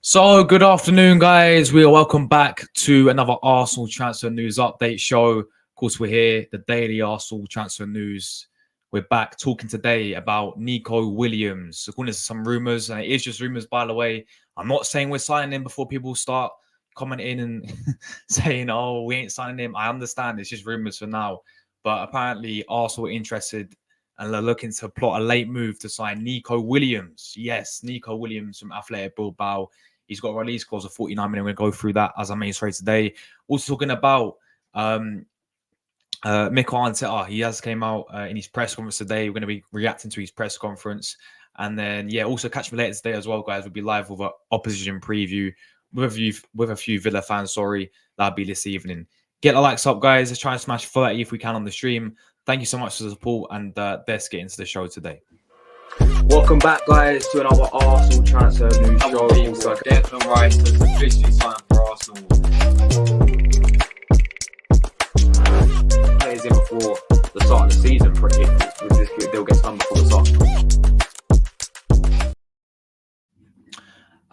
So, good afternoon, guys. We are welcome back to another Arsenal transfer news update show. Of course, we're here, the daily Arsenal transfer news. We're back talking today about Nico Williams. According to some rumours, and it is just rumours, by the way. I'm not saying we're signing him before people start commenting and saying, oh, we ain't signing him. I understand it's just rumours for now. But apparently, Arsenal are interested and they're looking to plot a late move to sign Nico Williams. Yes, Nico Williams from Athletic Bilbao. He's got a release clause of 49 million. We're going to go through that as our main story today. Also talking about Mikel Arteta. He has came out in his press conference today. We're going to be reacting to his press conference. And then, yeah, also catch me later today as well, guys. We'll be live with an opposition preview with a few Villa fans. Sorry, that'll be this evening. Get the likes up, guys. Let's try and smash 30 if we can on the stream. Thank you so much for the support. And let's get into the show today. Welcome back, guys, to another Arsenal transfer news show. Declan Rice has officially signed for Arsenal. Players in before the start of the season, pretty. With this deal gets done before the start.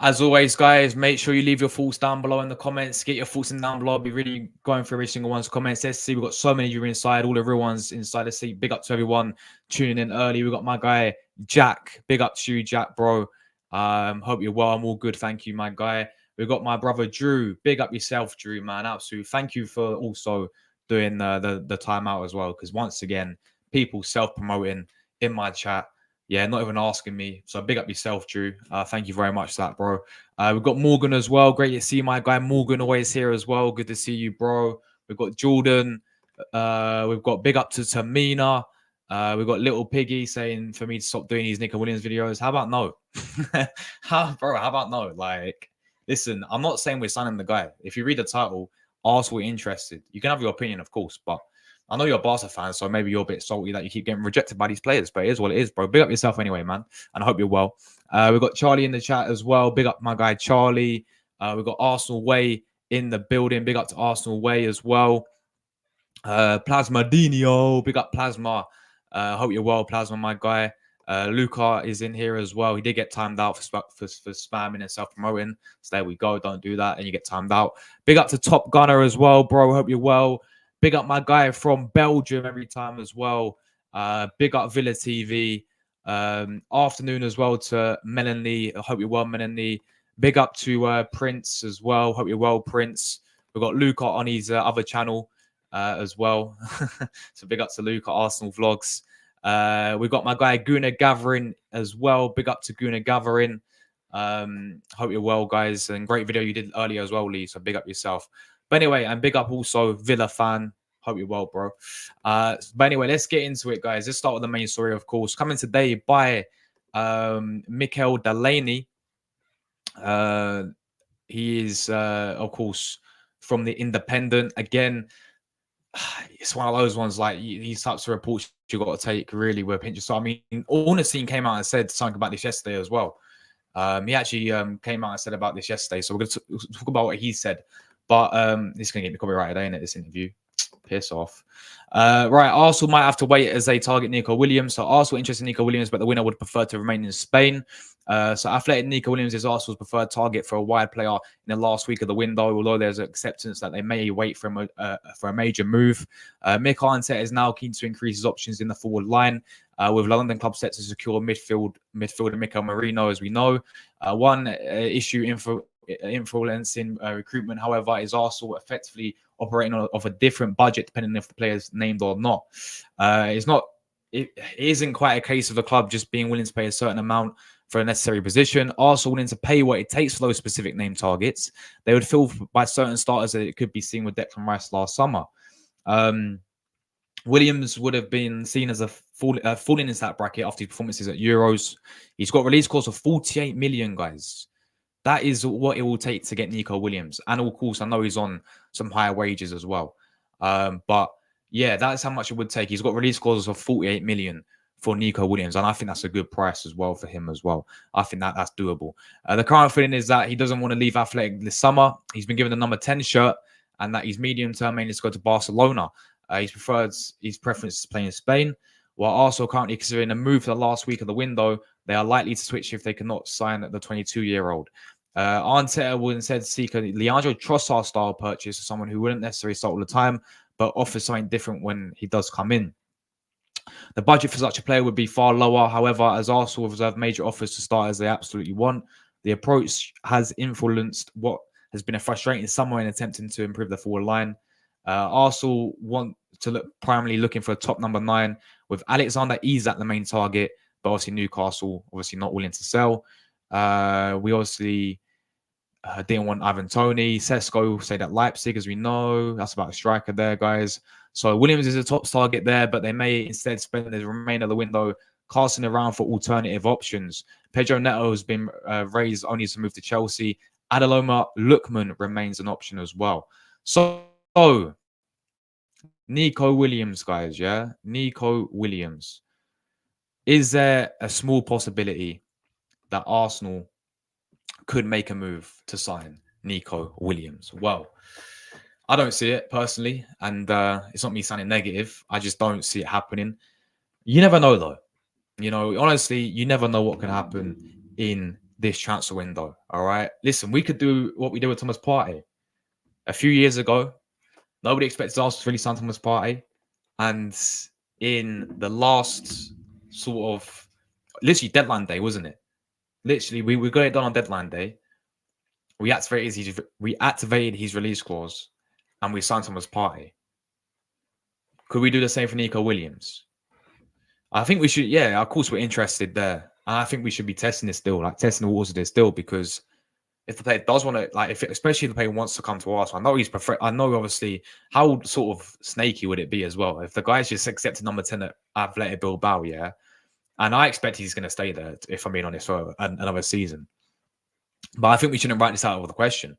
As always, guys, make sure you leave your thoughts down below in the comments. Get your thoughts in down below. I'll be really going through every single one's comments. Let's see, we've got so many of you inside, all the real ones inside. Let's see. Big up to everyone tuning in early. We've got my guy Jack. Big up to you, Jack, bro. Hope you're well. I'm all good. Thank you, my guy. We've got my brother Drew. Big up yourself, Drew, man. Absolutely. Thank you for also doing the timeout as well. Because once again, people self-promoting in my chat. Yeah, not even asking me. So big up yourself, Drew. Thank you very much for that, bro. We've got Morgan as well. Great to see my guy Morgan always here as well. Good to see you, bro. We've got Jordan. We've got big up to Tamina. We've got Little Piggy saying for me to stop doing these Nico Williams videos. How about no? How about no? Like, listen, I'm not saying we're signing the guy. If you read the title, Arsenal interested. You can have your opinion, of course, but I know you're a Barca fan, so maybe you're a bit salty that you keep getting rejected by these players, but it is what it is, bro. Big up yourself anyway, man, and I hope you're well. We've got Charlie in the chat as well. Big up my guy, Charlie. We've got Arsenal Way in the building. Big up to Arsenal Way as well. Plasma Dino. Big up Plasma. Hope you're well, Plasma, my guy. Luca is in here as well. He did get timed out for spamming and self-promoting. So there we go. Don't do that and you get timed out. Big up to Top Gunner as well, bro. Hope you're well. Big up my guy from Belgium every time as well. Big up Villa TV. Afternoon as well to Melanie. I hope you're well, Melanie. Big up to Prince as well. Hope you're well, Prince. We've got Luca on his other channel as well. So big up to Luca, Arsenal Vlogs. We've got my guy Guna Gathering as well. Big up to Guna Gathering. Hope you're well, guys. And great video you did earlier as well, Lee. So big up yourself. But anyway, and big up also Villa fan. Hope you're well, bro. But anyway, let's get into it, guys. Let's start with the main story, of course. Coming today by Mikel Delaney. He is, of course, from the Independent. Again, it's one of those ones like these types of reports you got to take really with a pinch of salt. I mean, Ornstein came out and said something about this yesterday as well. He actually came out and said about this yesterday. So we're going to talk about what he said. But this is going to get me copyrighted, ain't it, this interview? Piss off. Right, Arsenal might have to wait as they target Nico Williams. So Arsenal interested in Nico Williams, but the winner would prefer to remain in Spain. So Athletic Nico Williams is Arsenal's preferred target for a wide player in the last week of the window, although there's acceptance that they may wait for a major move. Mikel Arteta is now keen to increase his options in the forward line, with London club set to secure midfielder Mikel Merino, as we know. One issue influencing recruitment, however, is Arsenal effectively operating off a different budget depending if the player's named or not. It isn't quite a case of the club just being willing to pay a certain amount for a necessary position. Arsenal willing to pay what it takes for those specific name targets. They would feel by certain starters that it could be seen with Declan Rice last summer. Williams would have been seen as falling into that bracket after his performances at Euros. He's got a release cost of 48 million, guys. That is what it will take to get Nico Williams. And of course, I know he's on some higher wages as well. But yeah, that's how much it would take. He's got release clauses of 48 million for Nico Williams. And I think that's a good price as well for him as well. I think that's doable. The current feeling is that he doesn't want to leave Athletic this summer. He's been given the number 10 shirt and that his medium-term aim is to go to Barcelona. His preference is playing in Spain. While also currently considering a move for the last week of the window, they are likely to switch if they cannot sign the 22-year-old. Arteta would instead seek a Leandro Trossard style purchase, someone who wouldn't necessarily start all the time, but offers something different when he does come in. The budget for such a player would be far lower. However, as Arsenal reserve major offers to start as they absolutely want, the approach has influenced what has been a frustrating summer in attempting to improve the forward line. Arsenal want to look primarily looking for a top number 9 with Alexander Isak the main target, but obviously Newcastle obviously not willing to sell. We obviously didn't want Ivan Toney. Sesko say that Leipzig, as we know, that's about a striker there, guys. So Williams is a top target there, but they may instead spend the remainder of the window casting around for alternative options. Pedro Neto has been raised only to move to Chelsea. Adeloma Lookman remains an option as well. So Nico Williams, guys, yeah? Nico Williams. Is there a small possibility that Arsenal could make a move to sign Nico Williams? Well, I don't see it personally, and it's not me sounding negative. I just don't see it happening. You never know, though. You know, honestly, you never know what can happen in this transfer window. All right, listen, we could do what we did with Thomas Partey a few years ago. Nobody expected us to really sign Thomas Partey, and in the last sort of literally deadline day, wasn't it? Literally, we got it done on deadline day. We activated his release clause, and we signed Thomas Partey. Could we do the same for Nico Williams? I think we should. Yeah, of course we're interested there. And I think we should be testing this deal, like testing the waters of this deal, because if the player does want to, like, especially if the player wants to come to us, I know he's prefer. I know obviously how sort of snaky would it be as well if the guy's just accepted number 10 at Athletic Bilbao, yeah. And I expect he's going to stay there, if I'm being honest, for another season. But I think we shouldn't write this out of the question.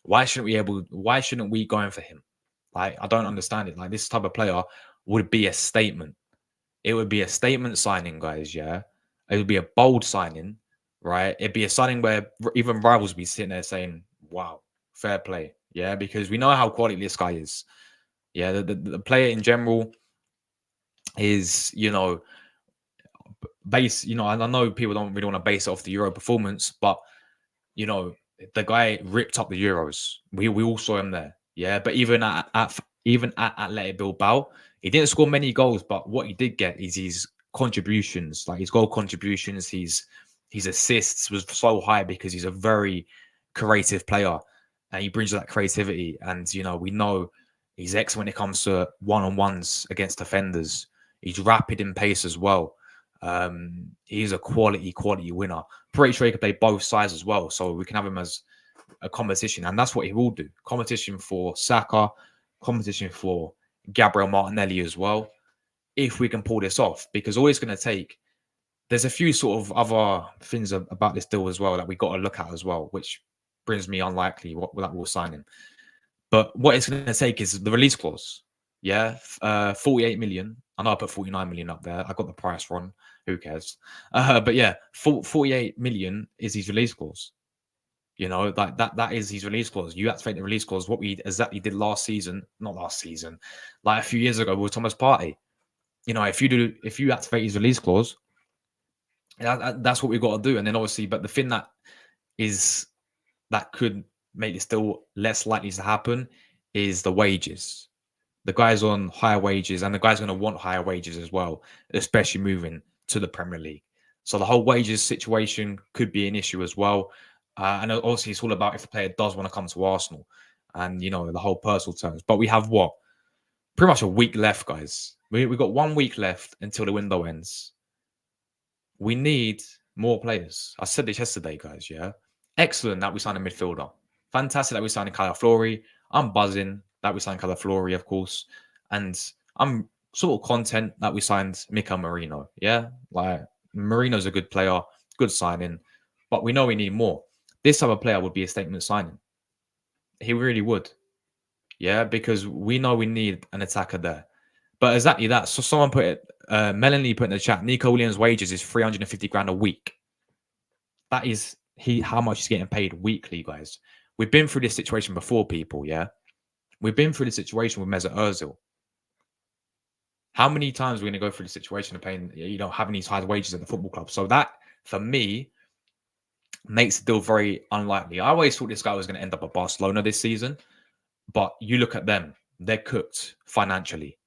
Why shouldn't we go in for him? Like, I don't understand it. Like, this type of player would be a statement. It would be a statement signing, guys, yeah? It would be a bold signing, right? It'd be a signing where even rivals would be sitting there saying, wow, fair play, yeah? Because we know how quality this guy is. Yeah, the player in general is, you know, and I know people don't really want to base it off the Euro performance, but, you know, the guy ripped up the Euros. We all saw him there, yeah? But even at Athletic Bilbao, he didn't score many goals, but what he did get is his contributions, like his goal contributions, his assists was so high because he's a very creative player and he brings that creativity. And, you know, we know he's excellent when it comes to one-on-ones against defenders. He's rapid in pace as well. He's a quality winner. Pretty sure he can play both sides as well. So we can have him as a competition. And that's what he will do. Competition for Saka, competition for Gabriel Martinelli as well, if we can pull this off, because all it's going to take, there's a few sort of other things about this deal as well that we got to look at as well, which brings me unlikely that we'll sign him. But what it's going to take is the release clause. Yeah, 48 million. I know I put 49 million up there. I got the price wrong. Who cares? But yeah, 48 million is his release clause. You know, like that is his release clause. You activate the release clause. What we exactly did not last season, like a few years ago with Thomas Partey. You know, if you activate his release clause, that's what we've got to do. And then obviously, but the thing that could make it still less likely to happen is the wages. The guy's on higher wages, and the guy's going to want higher wages as well, especially moving to the Premier League. So the whole wages situation could be an issue as well. And obviously, it's all about if the player does want to come to Arsenal and, you know, the whole personal terms. But we have pretty much a week left, guys. We've got 1 week left until the window ends. We need more players. I said this yesterday, guys, yeah? Excellent that we signed a midfielder. Fantastic that we signed Calafiori. I'm buzzing that we signed Calafiori, of course. And I'm sort of content that we signed Mikel Merino, yeah? Like, Merino's a good player, good signing. But we know we need more. This type of player would be a statement signing. He really would. Yeah, because we know we need an attacker there. But exactly that. So someone put it, Melanie put in the chat, Nico Williams' wages is 350 grand a week. That is how much he's getting paid weekly, guys. We've been through this situation before, people, yeah? We've been through the situation with Mesut Ozil. How many times are we going to go through the situation of paying, you know, having these high wages at the football club? So that, for me, makes the deal very unlikely. I always thought this guy was going to end up at Barcelona this season, but you look at them; they're cooked financially.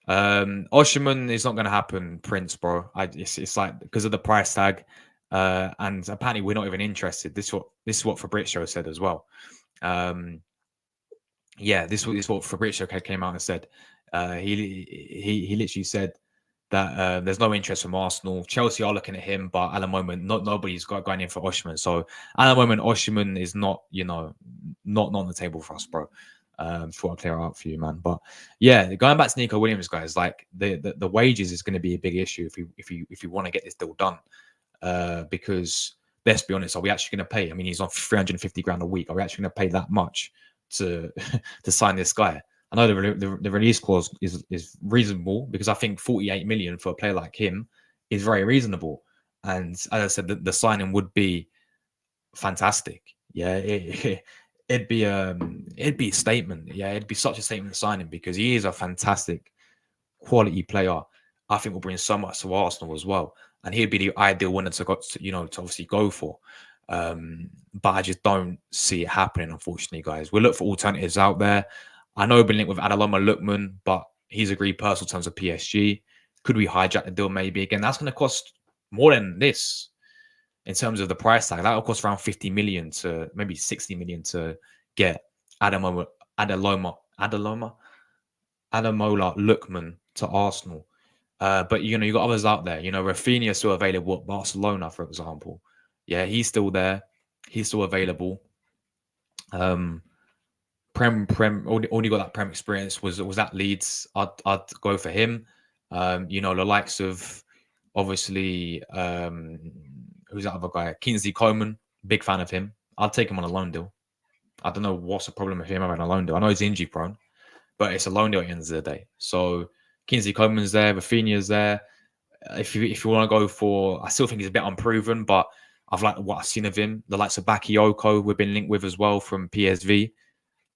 Osherman is not going to happen, Prince, bro. It's like because of the price tag, and apparently we're not even interested. This is what Fabrizio said as well. Yeah, this is what Fabrizio came out and said. He literally said that there's no interest from Arsenal. Chelsea are looking at him, but at the moment, nobody's going in for Osimhen. So at the moment, Osimhen is not, not on the table for us, bro. Before I clear out for you, man. But yeah, going back to Nico Williams, guys, like the wages is going to be a big issue if you want to get this deal done. Because let's be honest, are we actually going to pay? I mean, he's on 350 grand a week. Are we actually going to pay that much to to sign this guy? I know the release clause is reasonable because I think 48 million for a player like him is very reasonable. And as I said, the signing would be fantastic. Yeah, it'd be a statement. Yeah, it'd be such a statement signing because he is a fantastic quality player. I think will bring so much to Arsenal as well, and he'd be the ideal winner to obviously go for. But I just don't see it happening, unfortunately, guys. We'll look for alternatives out there. I know we've been linked with Adelomo Lookman, but he's agreed personal terms of PSG. Could we hijack the deal? Maybe again. That's going to cost more than this in terms of the price tag. That will cost around 50 million to maybe 60 million to get Ademola Lookman to Arsenal. But you got others out there. Rafinha is still available at Barcelona, for example. Yeah, he's still there. He's still available. Prem only got that Prem experience was at Leeds. I'd go for him. The likes of obviously who's that other guy? Kingsley Coman, big fan of him. I'd take him on a loan deal. I don't know what's the problem with him having a loan deal. I know he's injury prone, but it's a loan deal at the end of the day. So Kingsley Coman's there, Rafinha's there. If you want to go for, I still think he's a bit unproven, but I've liked what I've seen of him. The likes of Bakayoko we've been linked with as well from PSV.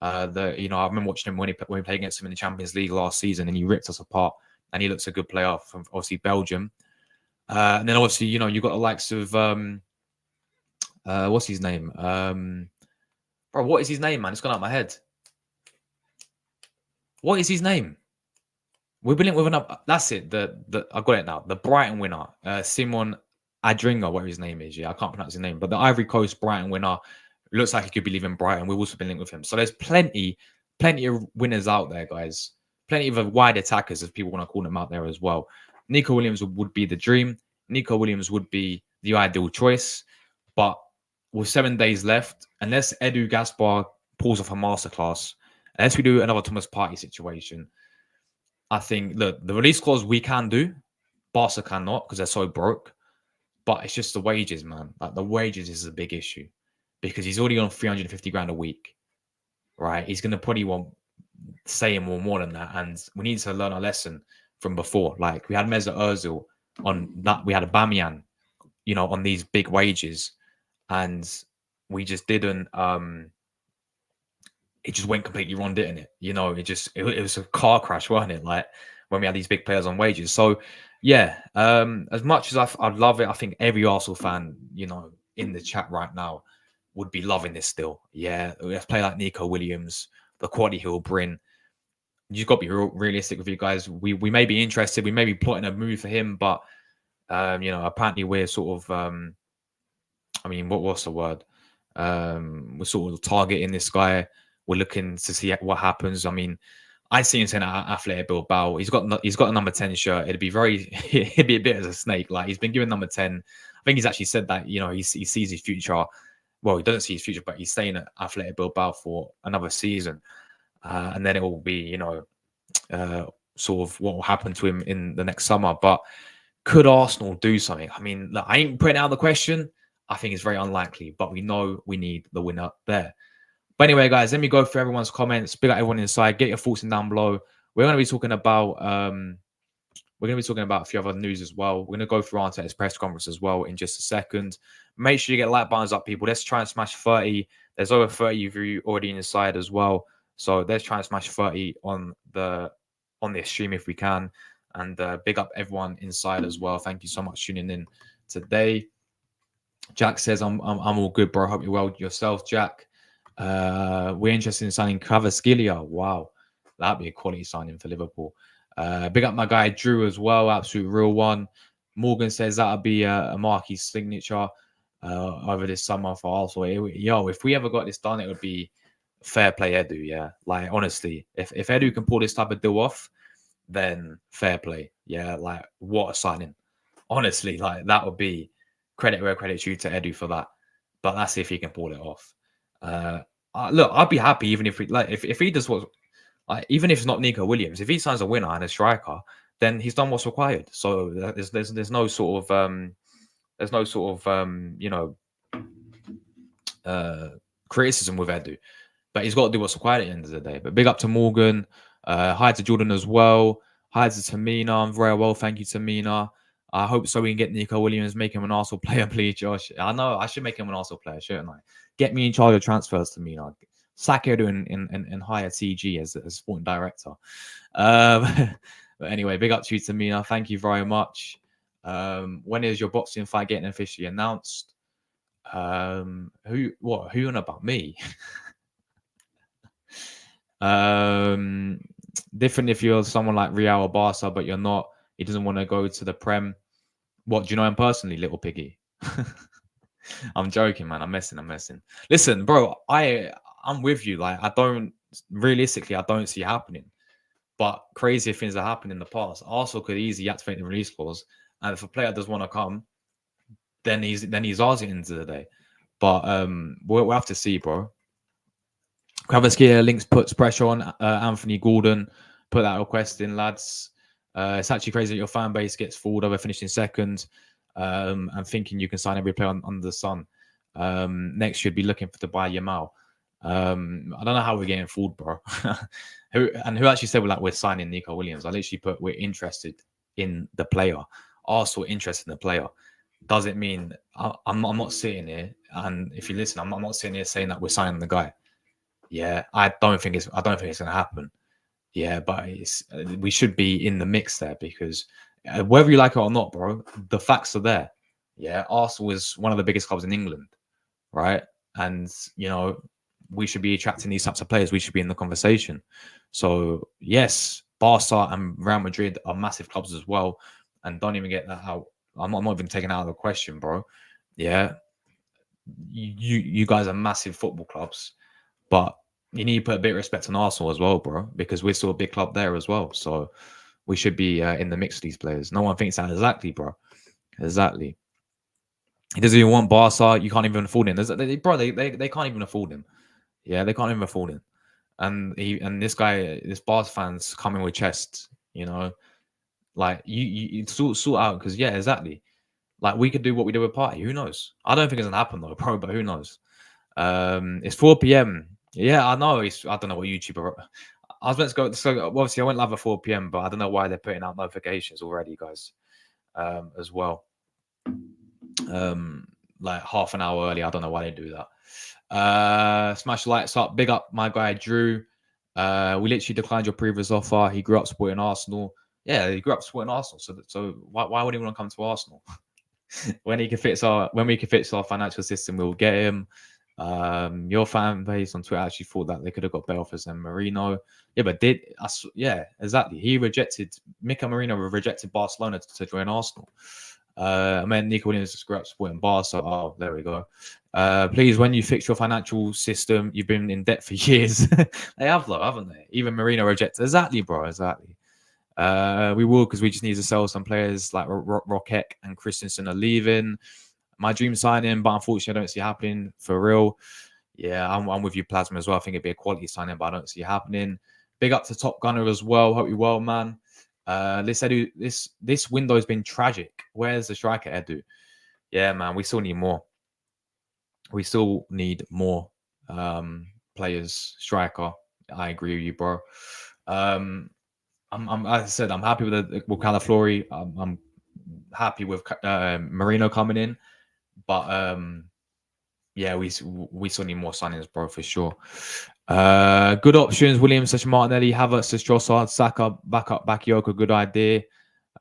I remember watching him when we played against him in the Champions League last season, and he ripped us apart. And he looks a good player from obviously Belgium. And then obviously you've got the likes of what's his name? Bro, what is his name, man? It's gone out of my head. What is his name? We've been linked with another. That's it. I got it now. The Brighton winner, Simon Adringa, whatever his name is. Yeah, I can't pronounce his name, but the Ivory Coast Brighton winner. Looks like he could be leaving Brighton. We've also been linked with him. So there's plenty of winners out there, guys. Plenty of wide attackers, if people want to call them out there as well. Nico Williams would be the dream. Nico Williams would be the ideal choice. But with 7 days left, unless Edu Gaspar pulls off a masterclass, unless we do another Thomas Partey situation, I think, look, the release clause we can do. Barca cannot because they're so broke. But it's just the wages, man. Like the wages is a big issue. Because he's already on 350 grand a week, right? He's going to probably want saying more than that. And we need to learn our lesson from before. Like we had Mesut Ozil on that. We had Aubameyang, on these big wages. And we just didn't, it just went completely wrong, didn't it? It was a car crash, wasn't it? Like when we had these big players on wages. So yeah, as much as I'd love it, I think every Arsenal fan, in the chat right now, would be loving this still. Yeah, we have to play like Nico Williams, the quality he'll bring. You've got to be realistic with you guys. We may be interested. We may be plotting a move for him, but apparently we're sort of what's the word? We're sort of targeting this guy. We're looking to see what happens. I mean, I see him saying at Athletic Bilbao. He's got a number 10 shirt. It'd be a bit as a snake. Like he's been given number 10. I think he's actually said that he sees his future. Well, he doesn't see his future, but he's staying at Athletic Bilbao for another season. And then it will be, sort of what will happen to him in the next summer. But could Arsenal do something? I mean, look, I ain't putting out the question. I think it's very unlikely, but we know we need the winner there. But anyway, guys, let me go through everyone's comments. Big up everyone inside. Get your thoughts in down below. We're going to be talking about a few other news as well. We're going to go through Arteta's press conference as well in just a second. Make sure you get like buttons up, people. Let's try and smash 30. There's over 30 of you already inside as well. So let's try and smash 30 on the stream if we can. And big up everyone inside as well. Thank you so much for tuning in today. Jack says, I'm all good, bro. Hope you're well yourself, Jack. We're interested in signing Kvaratskhelia. Wow, that'd be a quality signing for Liverpool. Big up my guy Drew as well, absolute real one. Morgan says that'll be a Marquis signature over this summer for Arsenal. Yo, if we ever got this done, it would be fair play Edu. Yeah, like honestly, if Edu can pull this type of deal off, then fair play. Yeah, like what a signing. Honestly, like that would be credit where credit's due to Edu for that. But that's if he can pull it off. Look, I'd be happy even if we like if he does what like even if it's not Nico Williams, if he signs a winner and a striker, then he's done what's required. So there's no sort of criticism with Edu, but he's got to do what's required at the end of the day. But big up to Morgan, hi to Jordan as well, hi to Tamina. I'm very well, thank you, Tamina. I hope so. We can get Nico Williams, make him an Arsenal player, please, Josh. I know I should make him an Arsenal player, shouldn't I? Get me in charge of transfers to Mina. Sack Edu and hire TG as sporting director. But anyway, big up to you, Tamina. Thank you very much. When is your boxing fight getting officially announced? Who on about me? Different if you're someone like Real or Barca, but you're not. He doesn't want to go to the Prem. What, do you know him personally, little piggy? I'm joking, man. I'm messing. Listen, bro, I'm with you. Like, I don't see it happening. But crazier things that happened in the past. Arsenal could easily activate the release clause. And if a player does want to come, then he's ours at the end of the day. But we'll have to see, bro. Kvaratskhelia links puts pressure on Anthony Gordon. Put that request in, lads. It's actually crazy that your fan base gets fooled over finishing second and thinking you can sign every player under the sun. Next, you'd be looking to buy Yamal. I don't know how we're getting fooled, bro. who actually said we're signing Nico Williams? I literally put we're interested in the player. Arsenal interested in the player. Does it mean I'm not sitting here? And if you listen, I'm not sitting here saying that we're signing the guy. Yeah, I don't think it's going to happen. Yeah, but we should be in the mix there because whether you like it or not, bro, the facts are there. Yeah, Arsenal is one of the biggest clubs in England, right? And we should be attracting these types of players. We should be in the conversation. So yes, Barca and Real Madrid are massive clubs as well, and don't even get that out. I'm not even taking out of the question, bro. Yeah, you guys are massive football clubs, but you need to put a bit of respect on Arsenal as well, bro, because we're still a big club there as well. So we should be in the mix of these players. No one thinks that exactly, bro. Exactly. He doesn't even want Barca. You can't even afford him. They can't even afford him. Yeah, they can't even afford him. And this Barca fans coming with chest, like you sort out because yeah, exactly. Like we could do what we do with Party. Who knows? I don't think it's gonna happen though, bro. But who knows? It's 4 p.m. Yeah, I know. I don't know what YouTuber. I was meant to go. So obviously, I went live at 4 p.m. But I don't know why they're putting out notifications already, guys. As well. Like half an hour early. I don't know why they do that. Smash the lights up. Big up my guy Drew. We literally declined your previous offer. He grew up supporting Arsenal. Yeah, he grew up supporting Arsenal. So why would he want to come to Arsenal? when we can fix our financial system, we'll get him. Your fan base on Twitter actually thought that they could have got better offers than Merino. Yeah, but exactly. Mikel Merino rejected Barcelona to join Arsenal. I mean, Nico Williams just grew up supporting Barca. Oh, there we go. Please, when you fix your financial system, you've been in debt for years. They have, though, haven't they? Even Merino rejected. Exactly, bro. Exactly. We will because we just need to sell some players like Rocket and Christensen are leaving. My dream signing, but unfortunately, I don't see it happening for real. Yeah, I'm with you, Plasma, as well. I think it'd be a quality signing, but I don't see it happening. Big up to Top Gunner as well. Hope you're well, man. This window has been tragic. Where's the striker, Edu? Yeah, man, we still need more. We still need more players, striker. I agree with you, bro. As I said, I'm happy with Calaflori. I'm happy with Merino coming in. But yeah, we still need more signings, bro, for sure. Good options: Williams, Martinelli, Havertz, Trossard, Saka, Bakayoko. Good idea.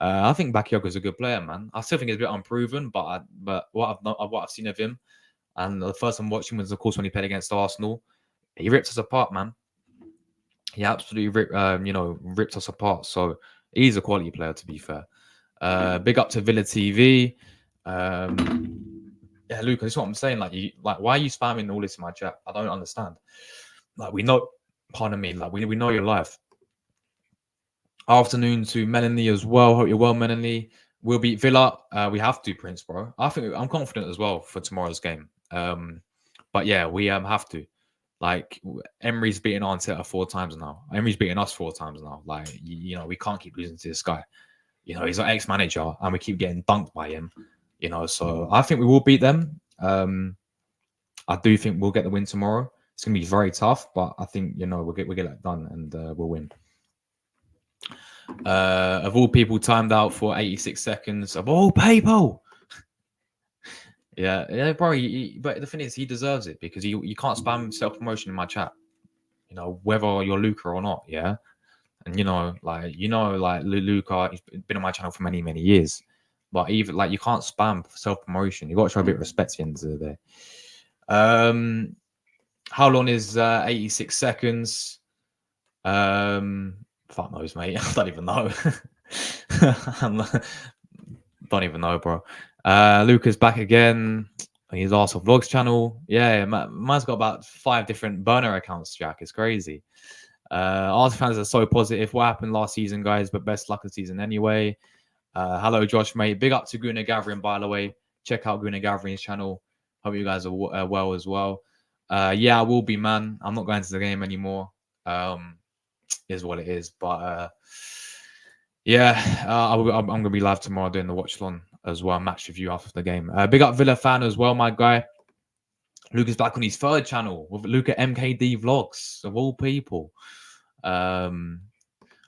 I think Bakayoko's a good player, man. I still think he's a bit unproven, but what I've seen of him, and the first time watching was, of course, when he played against Arsenal. He ripped us apart, man. He absolutely ripped us apart. So he's a quality player, to be fair. Big up to Villa TV. Yeah, Luca, this is what I'm saying. Like, why are you spamming all this in my chat? I don't understand. Like, we know, pardon me, like we know you're live. Afternoon to Melanie as well. Hope you're well, Melanie. We'll beat Villa. We have to, Prince, bro. I'm confident as well for tomorrow's game. But yeah, we have to. Like, Emery's beaten Arteta 4 times now. Emery's beaten us 4 times now. Like, we can't keep losing to this guy. He's our ex-manager, and we keep getting dunked by him. So I think we will beat them. I do think we'll get the win tomorrow. It's gonna be very tough, but I think we'll get that done, and we'll win. Of all people, timed out for 86 seconds. Of all people. Yeah, bro. But the thing is, he deserves it because you can't spam self-promotion in my chat. Whether you're Luca or not, yeah. And Luca, he's been on my channel for many, many years. But even you can't spam self-promotion. You got to show a bit of respect at the end of the day. How long is 86 seconds? Fuck knows, mate. I don't even know. Don't even know, bro. Luca's back again. His Arsenal Vlogs channel. Yeah, man's got about 5 different burner accounts, Jack. It's crazy. Arsenal fans are so positive. What happened last season, guys? But best luck this season anyway. Hello, Josh, mate. Big up to Guna Gathering, by the way. Check out Guna Gathering's channel. Hope you guys are well as well. Yeah, I will be, man. I'm not going to the game anymore. Is what it is. But yeah, I'm going to be live tomorrow doing the watch-along as well. Match review after the game. Big up Villa fan as well, my guy. Luca's back on his 3rd channel with Luca MKD Vlogs, of all people. Osimhen,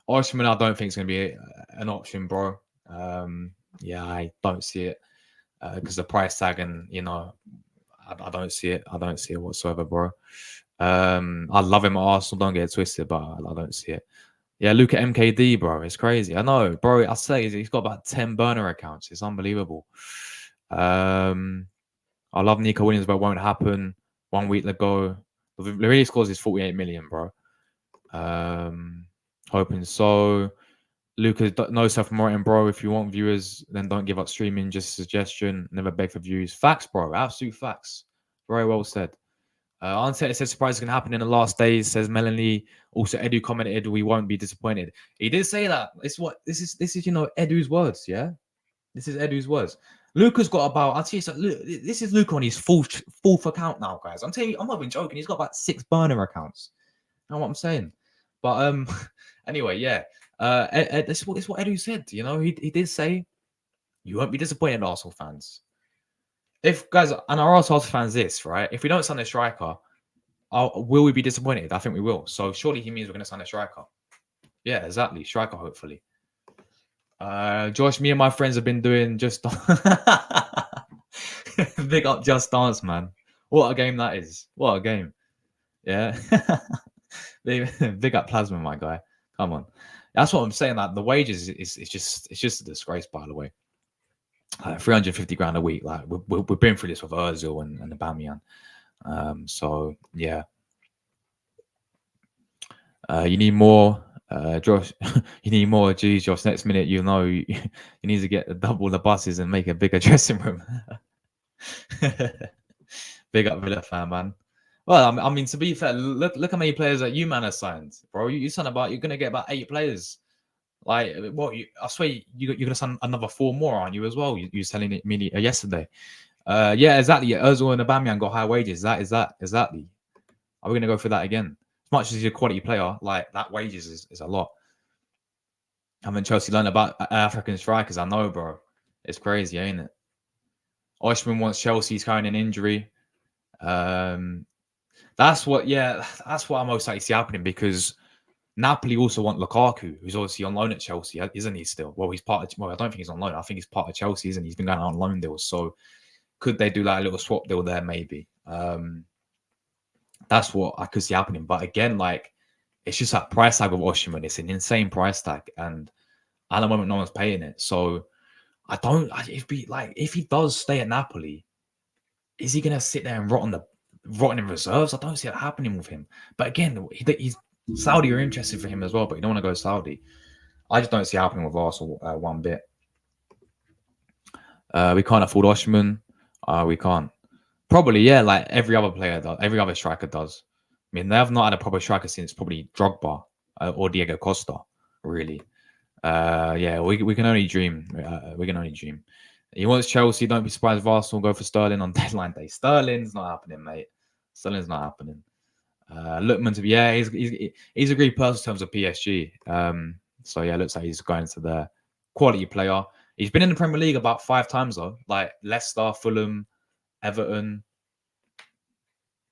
I don't think it's going to be an option, bro. Yeah, I don't see it because the price tag, and I don't see it. I don't see it whatsoever, bro. I love him at Arsenal. Don't get it twisted, but I don't see it. Yeah, Luca MKD, bro. It's crazy. I know, bro. I say he's got about 10 burner accounts. It's unbelievable. I love Nico Williams, but it won't happen. 1 week ago, the really scores is 48 million, bro. Hoping so. Lucas, no self-promoting, bro. If you want viewers, then don't give up streaming. Just a suggestion. Never beg for views. Facts, bro. Absolute facts. Very well said. Arteta said surprise is going to happen in the last days, says Melanie. Also, Edu commented, we won't be disappointed. He did say that. This is Edu's words, yeah? This is Edu's words. Luca's got about, I'll tell you something, this is Luca on his fourth account now, guys. I'm telling you, I'm not even joking. He's got about 6 burner accounts. You know what I'm saying? But anyway, yeah. This is what Edu said. He did say you won't be disappointed, Arsenal fans. If guys, and our Arsenal fans, right? If we don't sign a striker, will we be disappointed? I think we will. So surely he means we're going to sign a striker. Yeah, exactly. Striker, hopefully. Josh, me and my friends have been doing just big up Just Dance, man. What a game that is. What a game. Yeah. Big up Plasma, my guy. Come on. That's what I'm saying. Like the wages is just a disgrace, by the way. 350 grand a week. Like we've been through this with Ozil and Aubameyang. So yeah. You need more. Josh, you need more. Geez, Josh, next minute, you need to get double the buses and make a bigger dressing room. Big up Villa fan, man. Well, I mean, to be fair, look how many players that you man have signed, bro. You signed you're going to get about 8 players. Like, what? I swear you're going to sign another 4 more, aren't you, as well? You were telling me yesterday. Yeah, exactly. Ozil and Aubameyang got high wages. Is that exactly? Are we going to go through that again? As much as you're a quality player, like that wages is a lot. Haven't Chelsea learned about African strikers? I know, bro. It's crazy, ain't it? Osimhen wants Chelsea's carrying an injury. That's what I'm most likely to see happening because Napoli also want Lukaku, who's obviously on loan at Chelsea, isn't he still? Well, I don't think he's on loan. I think he's part of Chelsea, isn't he? He's been going out on loan deals. So could they do like a little swap deal there? Maybe. That's what I could see happening. But again, like, it's just that price tag of Osimhen. It's an insane price tag. And at the moment, no one's paying it. So if he does stay at Napoli, is he gonna sit there and rot in reserves? I don't see it happening with him. But again, he's Saudi are interested for him as well, but you don't want to go Saudi. I just don't see it happening with Arsenal one bit. We can't afford Oshman. We can't. Probably, yeah, like every other player does, every other striker does. I mean, they have not had a proper striker since probably Drogba or Diego Costa, really. Yeah, we can only dream. We can only dream. He wants Chelsea. Don't be surprised if Arsenal go for Sterling on deadline day. Sterling's not happening, mate. Sterling's not happening. Lookman to be, yeah, he's agreed personal terms of PSG. So yeah, looks like he's going to the quality player. He's been in the Premier League about 5 times though, like Leicester, Fulham, Everton.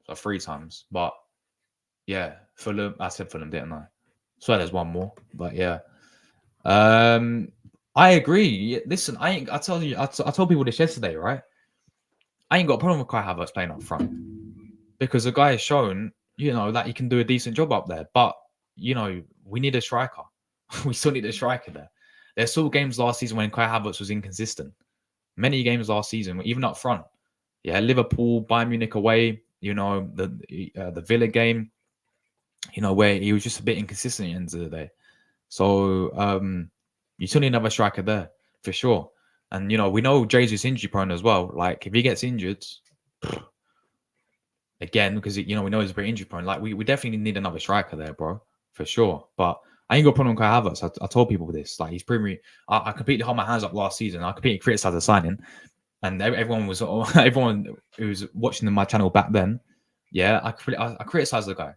So 3 times, but yeah, Fulham. I said Fulham, didn't I? So there's one more, but yeah. I agree. Listen, I told people this yesterday, right? I ain't got a problem with Kai Havertz playing up front because the guy has shown, that he can do a decent job up there. But we need a striker. We still need a striker there. There's still games last season when Kai Havertz was inconsistent. Many games last season, even up front. Yeah, Liverpool, Bayern Munich away. The Villa game. Where he was just a bit inconsistent at the end of the day. So you still need another striker there for sure. And we know Jesus injury prone as well. Like if he gets injured again, because we know he's very injury prone. Like we definitely need another striker there, bro, for sure. But I ain't got a problem with Kai Havertz. I told people this. Like he's pretty. I completely held my hands up last season. I completely criticized the signing, and everyone who was watching my channel back then. Yeah, I criticized the guy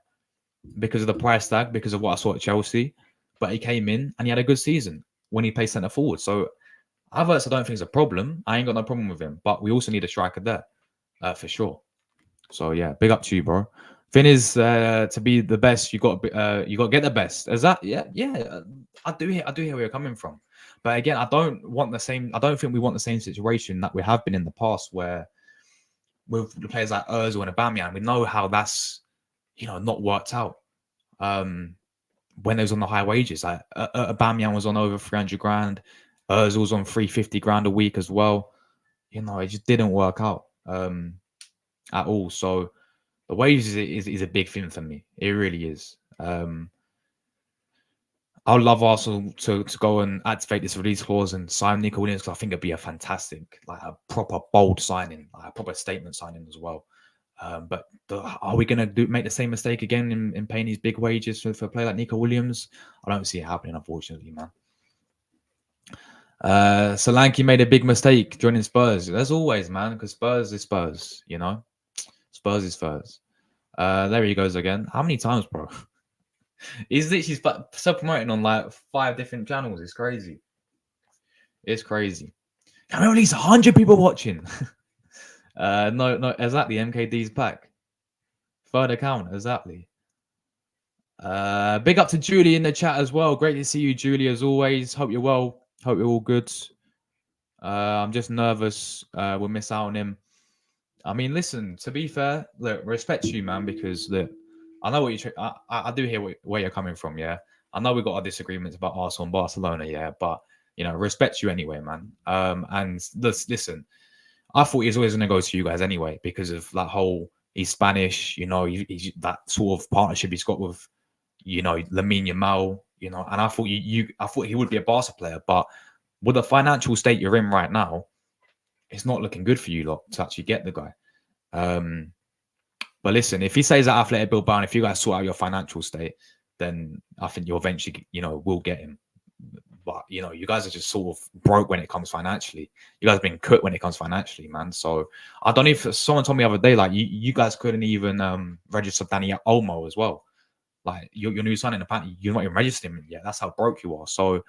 because of the price tag, because of what I saw at Chelsea. But he came in and he had a good season when he plays centre forward. So Havertz, I don't think is a problem. I ain't got no problem with him. But we also need a striker there, for sure. So yeah, big up to you, bro. Thing is, to be the best, you got to get the best. Is that yeah? I do hear where you're coming from. But again, I don't think we want the same situation that we have been in the past, where with the players like Ozil and Aubameyang, we know how that's not worked out. When they was on the high wages, like Aubameyang was on over 300 grand, Ozil was on 350 grand a week as well. It just didn't work out at all. So the wages is a big thing for me. It really is. I would love Arsenal to go and activate this release clause and sign Nico Williams, because I think it'd be a fantastic, like a proper bold signing, like a proper statement signing as well. But are we going to make the same mistake again in paying these big wages for a player like Nico Williams? I don't see it happening, unfortunately, man. Solanke made a big mistake joining Spurs. As always, man, because Spurs is Spurs, Spurs is Spurs. There he goes again. How many times, bro? He's literally self-promoting on like 5 different channels. It's crazy. It's crazy. Can we release 100 people watching? No, exactly. MKD's back. 3rd account, exactly. Big up to Julie in the chat as well. Great to see you, Julie, as always. Hope you're well. Hope you're all good. I'm just nervous. We'll miss out on him. I mean, listen, to be fair, look, respect you, man, because look, I know what you. I do hear where you're coming from. Yeah, I know we got our disagreements about Arsenal and Barcelona. Yeah, but respect you anyway, man. And listen, I thought he was always going to go to you guys anyway because of that whole he's Spanish. He's that sort of partnership he's got with, Lamine Yamal. And I thought I thought he would be a Barca player, but with the financial state you're in right now, it's not looking good for you lot to actually get the guy. But listen, if he stays at Athletic Bilbao, and if you guys sort out your financial state, then I think you'll eventually, will get him. But, you guys are just sort of broke when it comes financially. You guys have been cut when it comes financially, man. So I don't know if someone told me the other day, like you guys couldn't even register Danny Olmo as well. Like your new signing, apparently you're not even registering him yet. That's how broke you are. So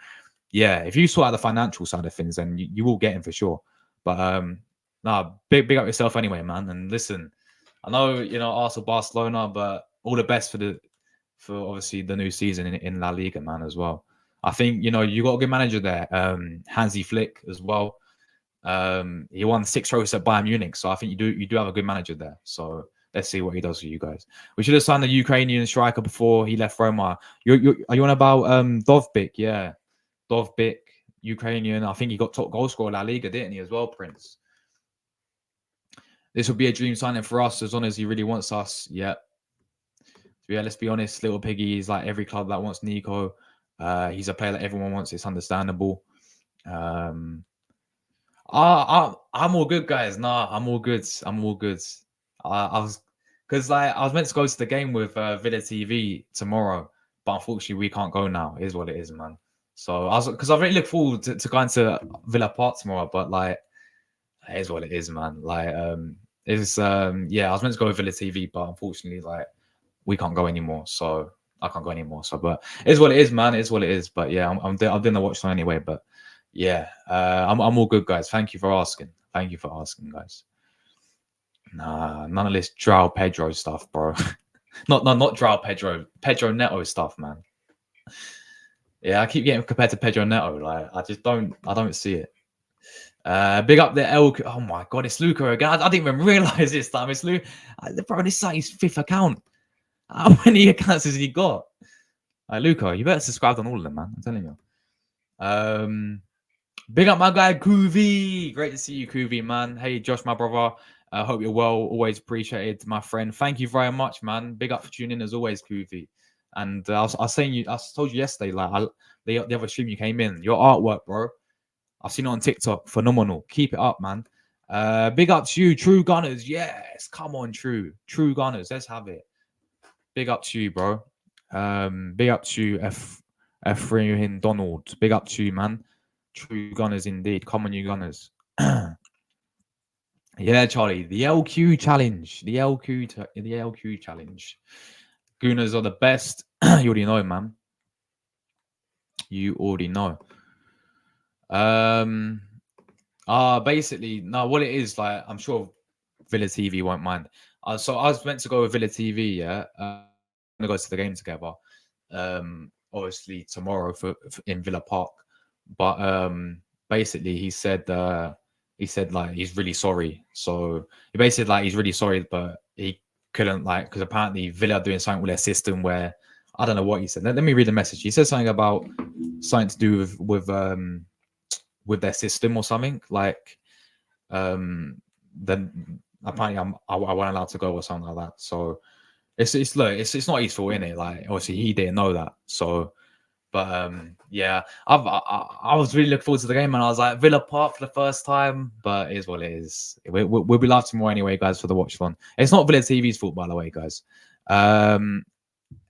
yeah, if you sort out the financial side of things, then you will get him for sure. But big up yourself anyway, man. And listen, I know Arsenal, Barcelona, but all the best for obviously the new season in La Liga, man, as well. I think you got a good manager there, Hansi Flick as well. He won 6 trophies at Bayern Munich, so I think you do have a good manager there. So let's see what he does for you guys. We should have signed the Ukrainian striker before he left Roma. Are you on about Dovbyk? Yeah, Dovbyk. Ukrainian. I think he got top goal scorer in La Liga, didn't he, as well, Prince? This would be a dream signing for us as long as he really wants us. Yeah. Yeah, let's be honest. Little Piggy is like every club that wants Nico. He's a player that everyone wants. It's understandable. I'm all good, guys. Nah, I'm all good. I'm all good. I was because like I was meant to go to the game with Villa TV tomorrow, but unfortunately we can't go now. It is what it is, man. So I really look forward to going to Villa Park tomorrow, but like it is what it is, man. Like it's yeah, I was meant to go with Villa TV, but unfortunately like we can't go anymore. So I can't go anymore. So but it is what it is, man. It is what it is. But yeah, I'm doing the watch song anyway. But yeah, I'm all good, guys. Thank you for asking. Thank you for asking, guys. Nah, none of this João Pedro stuff, bro. not João Pedro Neto stuff, man. Yeah, I keep getting compared to Pedro Neto. Like I don't see it. Big up the El. Oh my god, it's Luca again. I didn't even realize this time. It's Luca, bro. This is like his 5th account. How many accounts has he got? Luca, you better subscribe on all of them, man. I'm telling you. Big up my guy Kuvi. Great to see you, Kuvi, man. Hey, Josh, my brother. I hope you're well. Always appreciated, my friend. Thank you very much, man. Big up for tuning in as always, Kuvi. And I was saying I told you yesterday, like the other stream you came in, your artwork, bro. I've seen it on TikTok. Phenomenal. Keep it up, man. Big up to you, True Gunners. Yes, come on, True Gunners. Let's have it. Big up to you, bro. Big up to you, Ephraim Donald. Big up to you, man. True Gunners indeed. Come on, you Gunners. Yeah, Charlie. The LQ challenge. The LQ challenge. Gooners are the best. You already know, man. You already know. Basically, no, what it is, like, I'm sure Villa TV won't mind. So I was meant to go with Villa TV, yeah. I'm gonna go to the game together. Obviously tomorrow in Villa Park. But basically he said like he's really sorry. So he basically like he's really sorry, but he couldn't like because apparently Villa are doing something with their system where I don't know what he said. Let me read the message. He said something about something to do with their system or something. Like then apparently I wasn't allowed to go or something like that. So it's not his fault, innit? Like obviously he didn't know that. So but yeah, I was really looking forward to the game, and I was like Villa Park for the first time. But it is what it is. We'll be live tomorrow anyway, guys, for the watch fun. It's not Villa TV's fault, by the way, guys.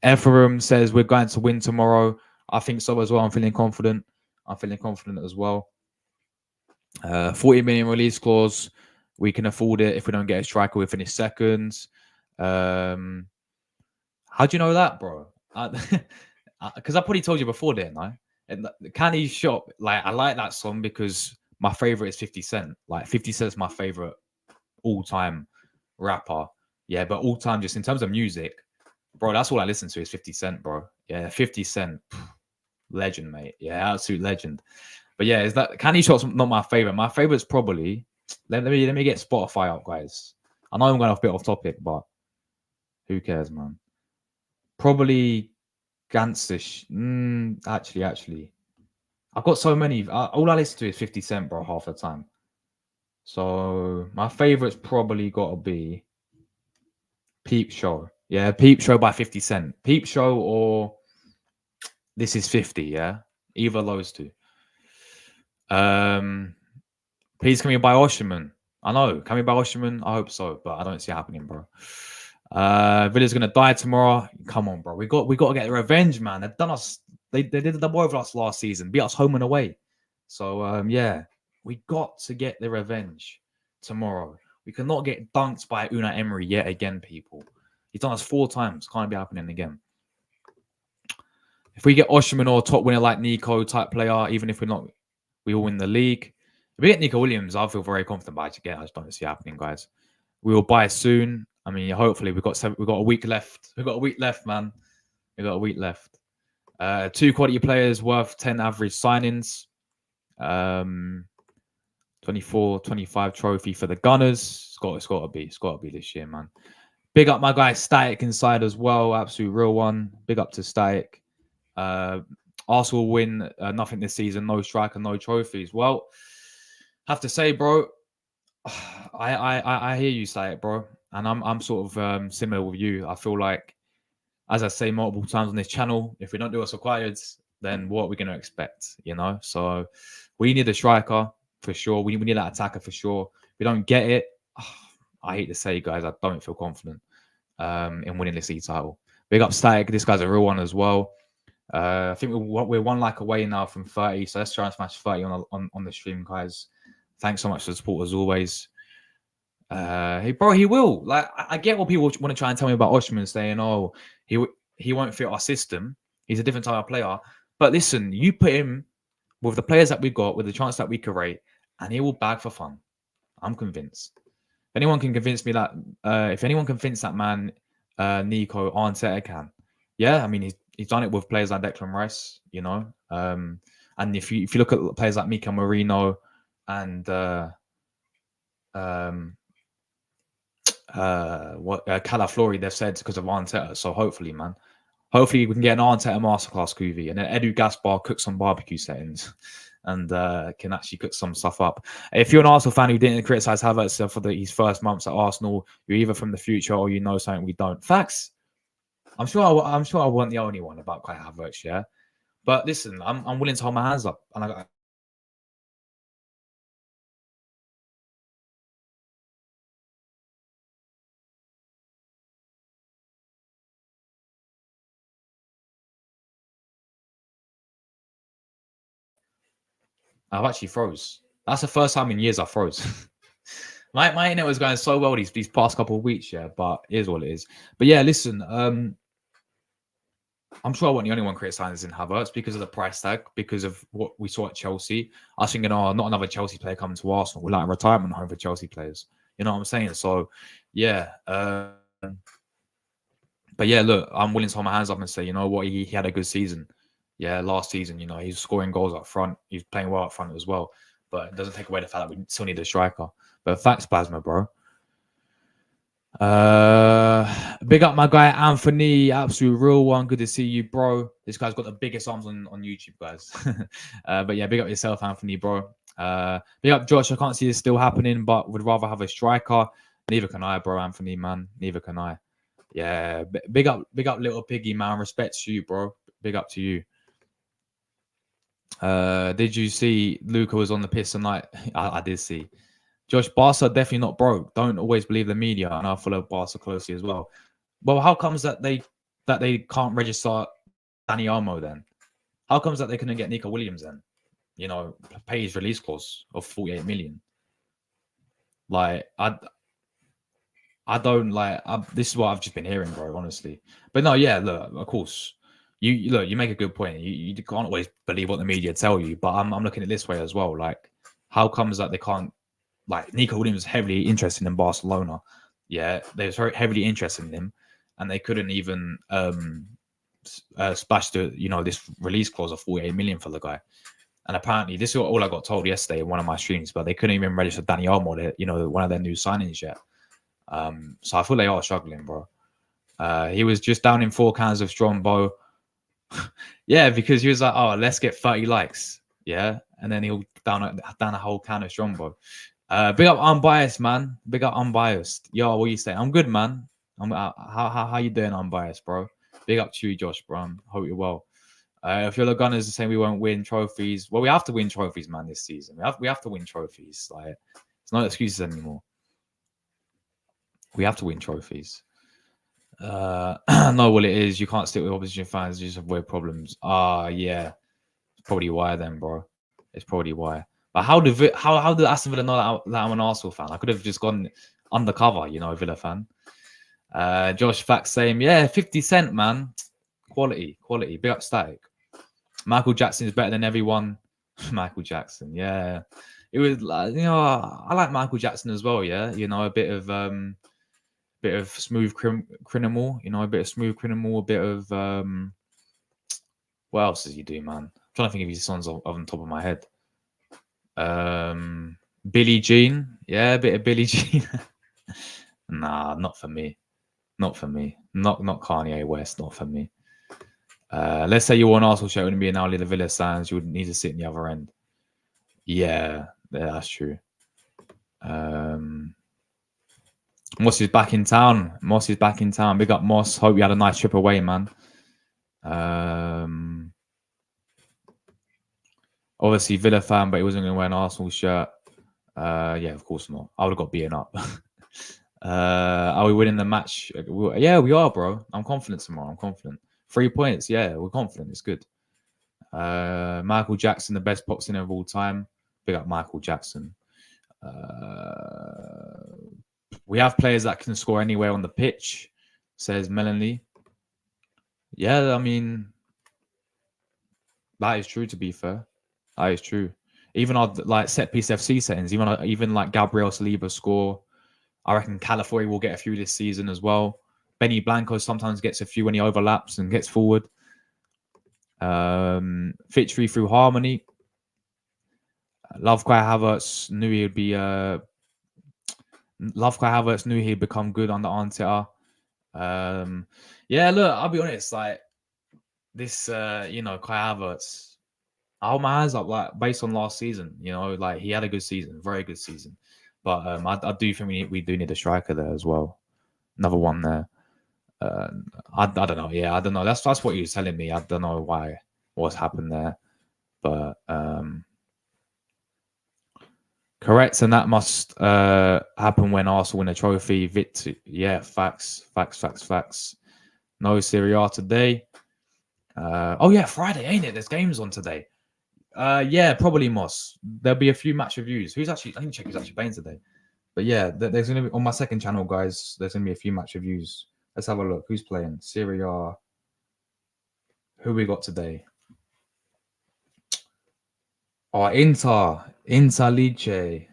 Ephraim says we're going to win tomorrow. I think so as well. I'm feeling confident. As well. 40 million release clause. We can afford it if we don't get a striker. We finish second. How do you know that, bro? Because I probably told you before, didn't I? And the Candy Shop, like I like that song because my favorite is 50 Cent. Like 50 Cent is my favorite all-time rapper. Yeah, but all-time just in terms of music, bro, that's all I listen to is 50 Cent, bro. Yeah, 50 Cent, legend, mate. Yeah, absolute legend. But yeah, is that Candy Shop's not my favorite. My favorite's probably let me get Spotify up, guys. I know I'm going off a bit off topic, but who cares, man? Probably Gansish. Actually, I've got so many. All I listen to is 50 Cent, bro, half the time. So my favorite's probably got to be Peep Show. Yeah, Peep Show by 50 Cent. Peep Show or This Is 50. Yeah, either of those two. Please can we buy Osherman? I know. Can we buy Osherman? I hope so, but I don't see it happening, bro. Villa's gonna die tomorrow. Come on, bro. We got to get revenge, man. They've done us. They did the boy with us last season. Beat us home and away. So yeah, we got to get the revenge tomorrow. We cannot get dunked by Unai Emery yet again, people. He's done us 4 times. Can't be happening again. If we get Osherman or a top winner like Nico type player, even if we all win the league. If we get Nico Williams, I feel very confident. But again, I just don't see it happening, guys. We will buy soon. I mean, hopefully we've got a week left. We've got a week left, man. We've got a week left. 2 quality players worth 10 average signings. 24, 25 trophy for the Gunners. It's got to be this year, man. Big up my guy Static inside as well. Absolute real one. Big up to Static. Arsenal win nothing this season, no striker, no trophies. Well, have to say, bro, I hear you say it, bro, and I'm sort of similar with you. I feel like, as I say multiple times on this channel, if we don't do what's required, then what are we going to expect? You know, so we need a striker for sure. We need that attacker for sure. If we don't get it, I hate to say, guys, I don't feel confident in winning this league title. Big up Static. This guy's a real one as well. I think we're 1 like away now from 30, so let's try and smash 30 on the stream, guys. Thanks so much for the support as always. Hey, bro, he will. Like, I get what people want to try and tell me about Osimhen, saying, "Oh, he won't fit our system. He's a different type of player." But listen, you put him with the players that we got, with the chance that we create, and he will bag for fun. I'm convinced. If anyone can convince me that, if anyone can convince that man, Nico, Arteta can. Yeah, I mean, he's done it with players like Declan Rice, you know. And if you look at players like Mikel Merino and Calaflori, they've said because of Arteta. So hopefully, man, hopefully we can get an Arteta masterclass Kuvi, and then Edu Gaspar cooks some barbecue settings and can actually cook some stuff up. If you're an Arsenal fan who didn't criticize Havertz for his first months at Arsenal, you're either from the future or you know something we don't. Facts. I'm sure I wasn't the only one about Kai Havertz, yeah. But listen, I'm willing to hold my hands up, and I've actually froze. That's the first time in years I froze. my internet was going so well these past couple of weeks, yeah. But it is what it is. But yeah, listen, I'm sure I wasn't the only one criticizing Havertz because of the price tag, because of what we saw at Chelsea. I was thinking, oh, not another Chelsea player coming to Arsenal. We're like a retirement home for Chelsea players. You know what I'm saying? So, yeah. But yeah, look, I'm willing to hold my hands up and say, you know what, he had a good season. Yeah, last season, you know, he's scoring goals up front. He's playing well up front as well. But it doesn't take away the fact that we still need a striker. But facts, Plasma, bro. Big up my guy Anthony, absolute real one. Good to see you, bro. This guy's got the biggest arms on YouTube, guys. But yeah, big up yourself, Anthony, bro. Big up Josh. I can't see this still happening, but would rather have a striker. Neither can I, bro, Anthony, man. Neither can I. Yeah, big up little piggy, man. Respects you, bro. Big up to you. Did you see Luca was on the piss tonight? I did see. Josh, Barca definitely not broke. Don't always believe the media, and I follow Barca closely as well. Well, how comes that they can't register Dani Olmo then? How comes that they couldn't get Nico Williams then? You know, pay his release clause of 48 million. Like, I don't like. This is what I've just been hearing, bro. Honestly, but no, yeah. Look, of course, you make a good point. You can't always believe what the media tell you, but I'm looking at it this way as well. Like, how comes that they can't? Like, Nico Williams was heavily interested in Barcelona. Yeah, they was very heavily interested in him, and they couldn't even splash this release clause of 48 million for the guy. And apparently, this is all I got told yesterday in one of my streams, but they couldn't even register Dani Olmo, one of their new signings yet. So I feel they are struggling, bro. He was just down in 4 cans of Strongbow. Yeah, because he was like, oh, let's get 30 likes. Yeah, and then he'll down a whole can of Strongbow. Big up Unbiased, man. Big up Unbiased. Yo, what you saying? I'm good, man. How you doing, Unbiased, bro? Big up to you, Josh, bro. Hope you're well. If you're the Gunners saying we won't win trophies, well, we have to win trophies, man, this season. We have to win trophies. Like, it's not excuses anymore. We have to win trophies. I know what it is. You can't stick with opposition fans. You just avoid problems. Yeah. It's probably why then, bro. It's probably why. But how did Aston Villa know that I'm an Arsenal fan? I could have just gone undercover, Villa fan. Josh Fax saying, yeah, 50 Cent, man. Quality. Big up Static. Michael Jackson is better than everyone. Michael Jackson, yeah. It was like, I like Michael Jackson as well, yeah. A bit of smooth criminal, a bit of smooth criminal, a bit of what else does he do, man? I'm trying to think of his songs off the top of my head. Billie Jean, yeah, a bit of Billie Jean. Nah, not for me. Not Kanye West, not for me. Let's say you wore an Arsenal shirt, it wouldn't be an Only the Villa stands. You would need to sit in the other end. Yeah, that's true. Moss is back in town. Big up Moss. Hope you had a nice trip away, man. Obviously Villa fan, but he wasn't going to wear an Arsenal shirt. Yeah, of course not. I would have got beaten up. Are we winning the match? Yeah, we are, bro. I'm confident tomorrow. I'm confident. 3 points. Yeah, we're confident. It's good. Michael Jackson, the best pop singer of all time. Big up Michael Jackson. We have players that can score anywhere on the pitch, says Melanie. Yeah, I mean, that is true, to be fair. That is true. Even our like set piece FC settings, even like Gabriel Saliba score. I reckon Calafiori will get a few this season as well. Benny Blanco sometimes gets a few when he overlaps and gets forward. Fitchery through harmony. Love Kai Havertz knew he'd be. Love Kai Havertz knew he'd become good under Arteta. Yeah, look, I'll be honest. Like this, Kai Havertz. I hold my hands up, like based on last season. Like he had a good season, very good season. But I do think we do need a striker there as well. Another one there. I don't know. Yeah, I don't know. That's what he was telling me. I don't know what's happened there, but correct. And that must happen when Arsenal win a trophy. Yeah, facts. No Serie A today. Oh yeah, Friday, ain't it? There's games on today. Yeah, probably Moss. There'll be a few match reviews. I need to check who's actually playing today. But yeah, there's going to be on my second channel, guys. There's going to be a few match reviews. Let's have a look. Who's playing? Serie A. Who we got today? Oh, Inter Lecce.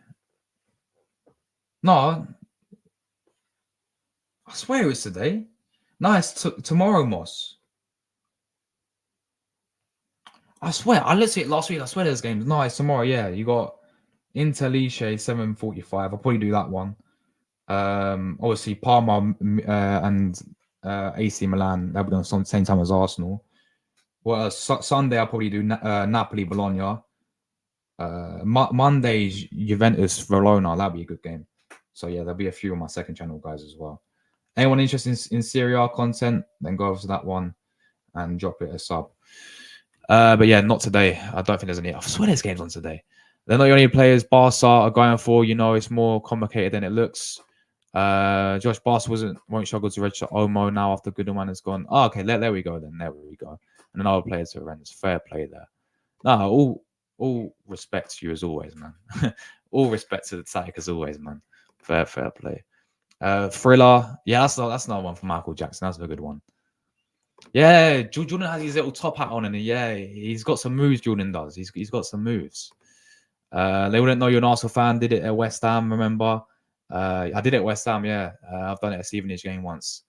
No, I swear it was today. No, it's tomorrow, Moss. I swear, I looked at it last week. I swear there's games. No, it's tomorrow. Yeah, you got Inter Lecce 7:45. I'll probably do that one. Obviously Parma and AC Milan. They'll be on the same time as Arsenal. Well, Sunday I'll probably do Napoli Bologna. Monday's Juventus Verona. That'll be a good game. So yeah, there'll be a few on my second channel, guys, as well. Anyone interested in Serie A content, then go over to that one and drop it a sub. But yeah, not today. I don't think there's any. I swear there's games on today. They're not the only players Barca are going for. It's more complicated than it looks. Josh Barca won't struggle to register Omo now after Gooderman has gone. Oh, okay, there we go then. There we go. And another player to Rennes. Fair play there. No, all respect to you as always, man. All respect to the tactic as always, man. Fair play. Thriller. Yeah, that's not one for Michael Jackson. That's a good one. Yeah, Jordan has his little top hat on, and yeah, he's got some moves. Jordan does. He's got some moves. They wouldn't know you're an Arsenal fan. Did it at West Ham, remember? I did it at West Ham, yeah. I've done it at Stevenage game once.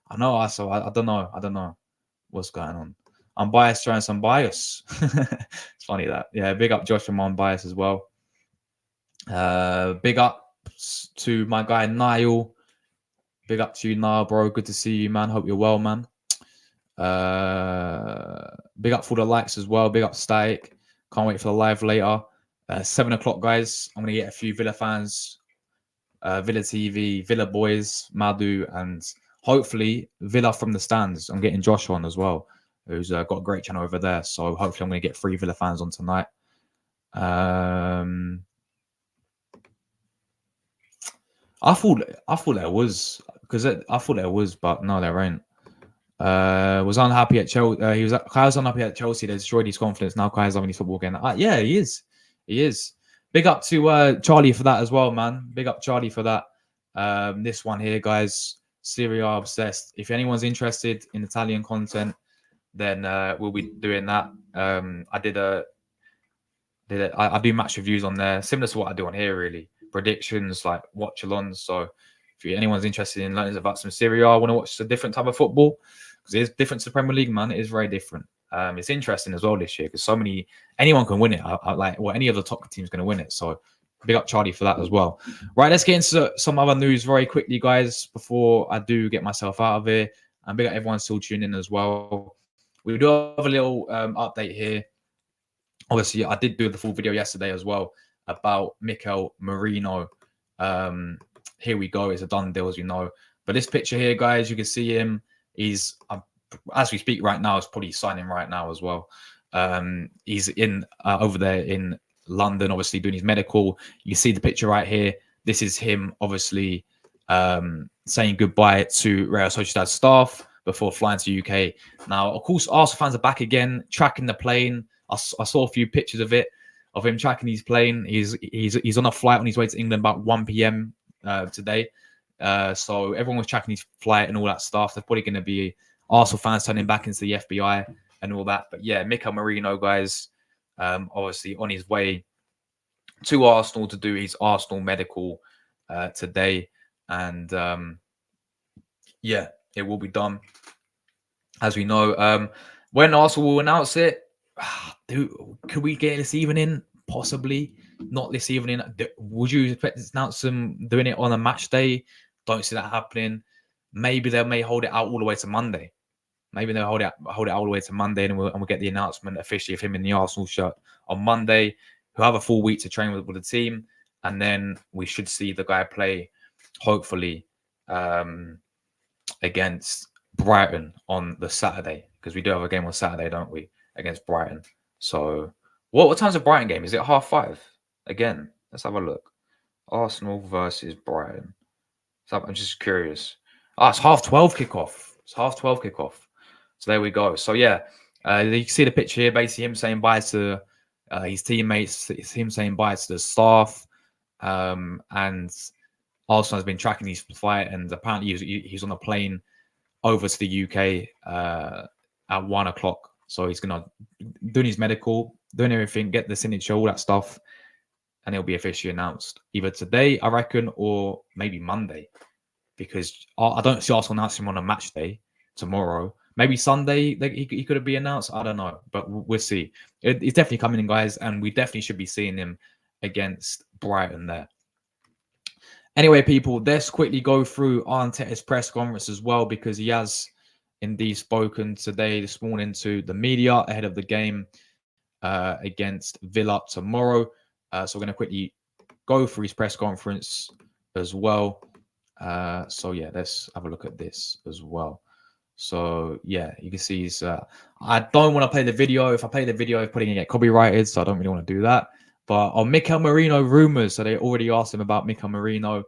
I know, I don't know what's going on. I'm biased, trying some bias. It's funny that. Yeah, big up Josh from on bias as well. Big up to my guy Niall. Big up to you, Niall, bro. Good to see you, man. Hope you're well, man. Big up for the likes as well. Big up Static. Can't wait for the live later. 7 o'clock, guys. I'm going to get a few Villa fans, Villa TV, Villa boys, Madu, and hopefully Villa from the stands. I'm getting Josh on as well, who's got a great channel over there. So hopefully I'm going to get 3 Villa fans on tonight. I thought there was, but no, there ain't. Was unhappy at Chelsea. Kai was unhappy at Chelsea. They destroyed his confidence. Now Kai's having his football again. Yeah, he is. Big up to Charlie for that as well, man. Big up Charlie for that. This one here, guys. Serie A obsessed. If anyone's interested in Italian content, then we'll be doing that. I do match reviews on there, similar to what I do on here, really. Predictions, like watch-alongs. So if anyone's interested in learning about some Serie A, want to watch a different type of football, because it's different to the Premier League, man. It is very different. It's interesting as well this year because anyone can win it. Any of the top teams going to win it. So big up Charlie for that as well. Right, let's get into some other news very quickly, guys, before I do get myself out of here. And big up everyone still tuning in as well. we do have a little update here. Obviously, I did do the full video yesterday as well about Mikel Merino. Here we go. It's a done deal, as you know. But this picture here, guys, you can see him. He's, as we speak right now, it's probably signing right now as well. He's in over there in London, obviously doing his medical. You see the picture right here. This is him, obviously, saying goodbye to Real Sociedad staff before flying to UK. Now, of course, Arsenal fans are back again, tracking the plane. I saw a few pictures of it, of him tracking his plane. He's on a flight on his way to England about 1 p.m. Today. So everyone was tracking his flight and all that stuff. There's probably going to be Arsenal fans turning back into the FBI and all that. But yeah, Mikel Merino, guys, obviously on his way to Arsenal to do his Arsenal medical today. And yeah, it will be done. As we know, when Arsenal will announce it, could we get this evening? Possibly. Not this evening. Would you expect to announce them doing it on a match day? Don't see that happening. Maybe they may hold it out all the way to Monday. Maybe they'll hold it all the way to Monday, and we'll get the announcement officially of him in the Arsenal shirt on Monday. He'll have a full week to train with the team, and then we should see the guy play, hopefully, against Brighton on the Saturday, because we do have a game on Saturday, don't we, against Brighton? So, what time's the Brighton game? Is it 5:30? Again, let's have a look. Arsenal versus Brighton. So I'm just curious. It's 12:30 kickoff. It's 12:30 kickoff. So there we go. So yeah, you can see the picture here. Basically, him saying bye to his teammates. It's him saying bye to the staff. And Arsenal has been tracking his flight, and apparently he's on a plane over to the UK at 1 o'clock. So he's gonna doing his medical, doing everything, get the signature, all that stuff, and it'll be officially announced either today, I reckon, or maybe Monday, because I don't see Arsenal announcing him on a match day tomorrow. Maybe Sunday he could be announced. I don't know, but we'll see. It's definitely coming in, guys, and we definitely should be seeing him against Brighton there. Anyway, people, let's quickly go through Arteta's press conference as well, because he has indeed spoken this morning to the media ahead of the game against Villa tomorrow. So we're going to quickly go through his press conference as well. So yeah, let's have a look at this as well. So yeah, you can see he's. I don't want to play the video. If I play the video, it's probably going to get copyrighted, so I don't really want to do that. But on Mikel Merino rumors, so they already asked him about Mikel Merino.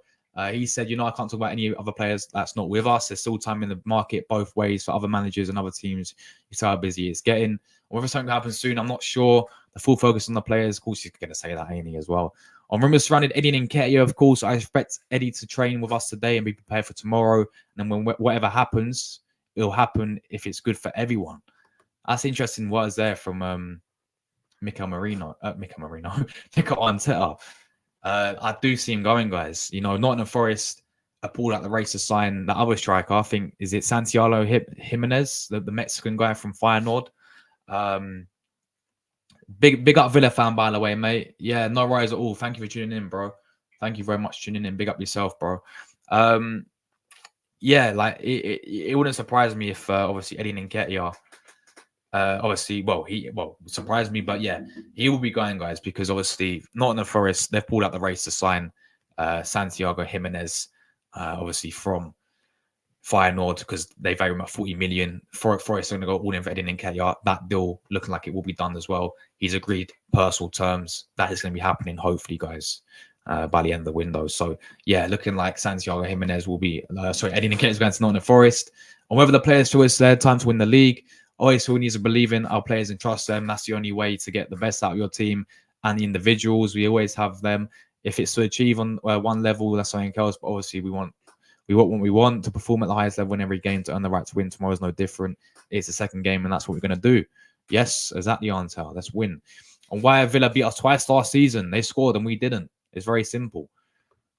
He said, I can't talk about any other players that's not with us. There's still time in the market both ways for other managers and other teams. You see how busy it's getting. Whether something happens soon, I'm not sure. The full focus on the players. Of course, he's going to say that, ain't he, as well. On rumors surrounding Eddie and Nketiah, of course, I expect Eddie to train with us today and be prepared for tomorrow. And then when whatever happens, it'll happen if it's good for everyone. That's interesting words there from Mikel Arteta. I do see him going, guys. Nottingham Forest pulled out the race to sign the other striker. I think, is it Santiago Jimenez, the Mexican guy from Feyenoord? Big up Villa fan, by the way, mate. Yeah, no worries at all. Thank you for tuning in, bro. Thank you very much for tuning in. Big up yourself, bro. Yeah, like it wouldn't surprise me if obviously Eddie Nketiah surprised me, but yeah, he will be going, guys, because obviously Nottingham Forest, they've pulled out the race to sign Santiago Jimenez, obviously from Feyenoord, because they value him at 40 million. Forest are going to go all in for Eddie Nketiah. That deal looking like it will be done as well. He's agreed personal terms. That is going to be happening, hopefully, guys, by the end of the window. So yeah, looking like Santiago Jimenez will be, Eddie Nketiah is going to Nottingham Forest. And whether the players feel it's their time to win the league, always we need to believe in our players and trust them. That's the only way to get the best out of your team and the individuals. We always have them. If it's to achieve on one level, that's something else. But obviously, we want what we want, to perform at the highest level in every game, to earn the right to win. Tomorrow is no different. It's the second game, and that's what we're going to do. Yes, exactly, Arteta. Let's win. And why have Villa beat us twice last season? They scored and we didn't. It's very simple.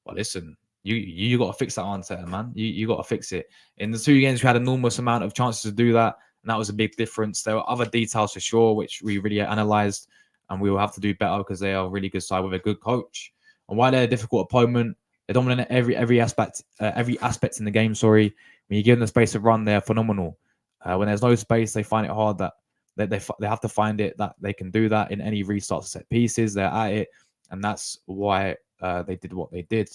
But listen, you got to fix that, Arteta, man. You got to fix it. In the 2 games, we had an enormous amount of chances to do that. And that was a big difference. There were other details for sure, which we really analysed, and we will have to do better because they are a really good side with a good coach. And while they're a difficult opponent, they're dominant every aspect in the game. When you give them the space to run, they're phenomenal. When there's no space, they find it hard that they have to find it that they can do that in any restart set pieces. They're at it, and that's why they did what they did.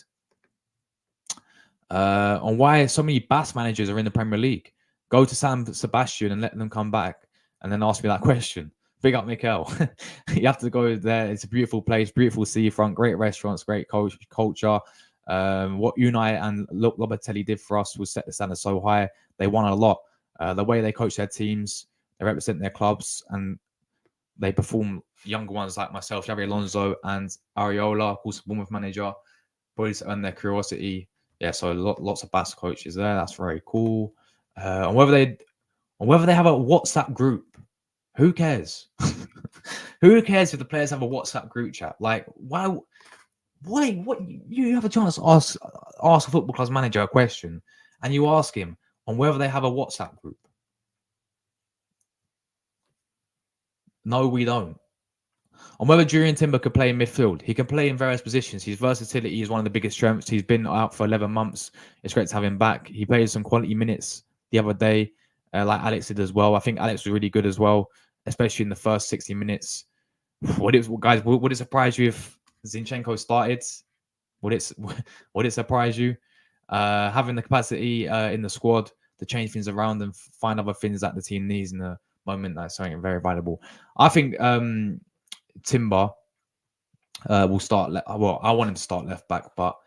On why so many Bass managers are in the Premier League. Go to San Sebastian and let them come back, and then ask me that question. Big up, Mikel. You have to go there. It's a beautiful place, beautiful seafront, great restaurants, great culture. What Unai and Lobatelli did for us was set the standard so high. They won a lot. The way they coach their teams, they represent their clubs, and they perform younger ones like myself, Xabi Alonso and Areola, of course, Bournemouth manager, boys earn their curiosity. Yeah, so lots of Basque coaches there. That's very cool. And whether they have a WhatsApp group, who cares? Who cares if the players have a WhatsApp group chat? Like, why? What? You have a chance to ask a football club's manager a question, and you ask him on whether they have a WhatsApp group. No, we don't. On whether Jurriën Timber could play in midfield. He can play in various positions. His versatility is one of the biggest strengths. He's been out for 11 months. It's great to have him back. He played some quality minutes the other day, like Alex did as well. I think Alex was really good as well, especially in the first 60 minutes. Would it surprise you if Zinchenko started? Would it surprise you? Having the capacity in the squad to change things around and find other things that the team needs in the moment, that's something very valuable. I think Timber will start. I want him to start left back, but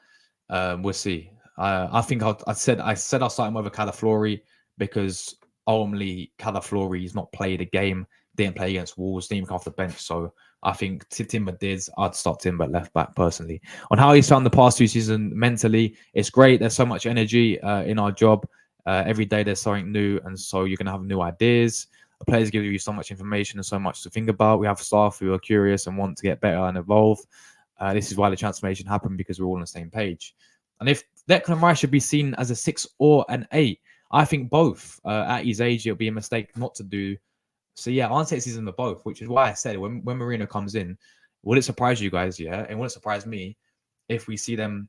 we'll see. I think I said I'll start him over Calaflori because ultimately Calaflori has not played a game, didn't play against Wolves, didn't even come off the bench. So I think Timber did. I'd start Timber at left back personally. On how he's found the past 2 seasons mentally, it's great. There's so much energy in our job. Every day there's something new, and so you're gonna have new ideas. The players give you so much information and so much to think about. We have staff who are curious and want to get better and evolve. This is why the transformation happened, because we're all on the same page. And if Declan Rice should be seen as a 6 or an 8, I think both. At his age, it would be a mistake not to do. So yeah, Arteta sees them both, which is why I said when Merino comes in, would it surprise you guys? Yeah, and would it surprise me if we see them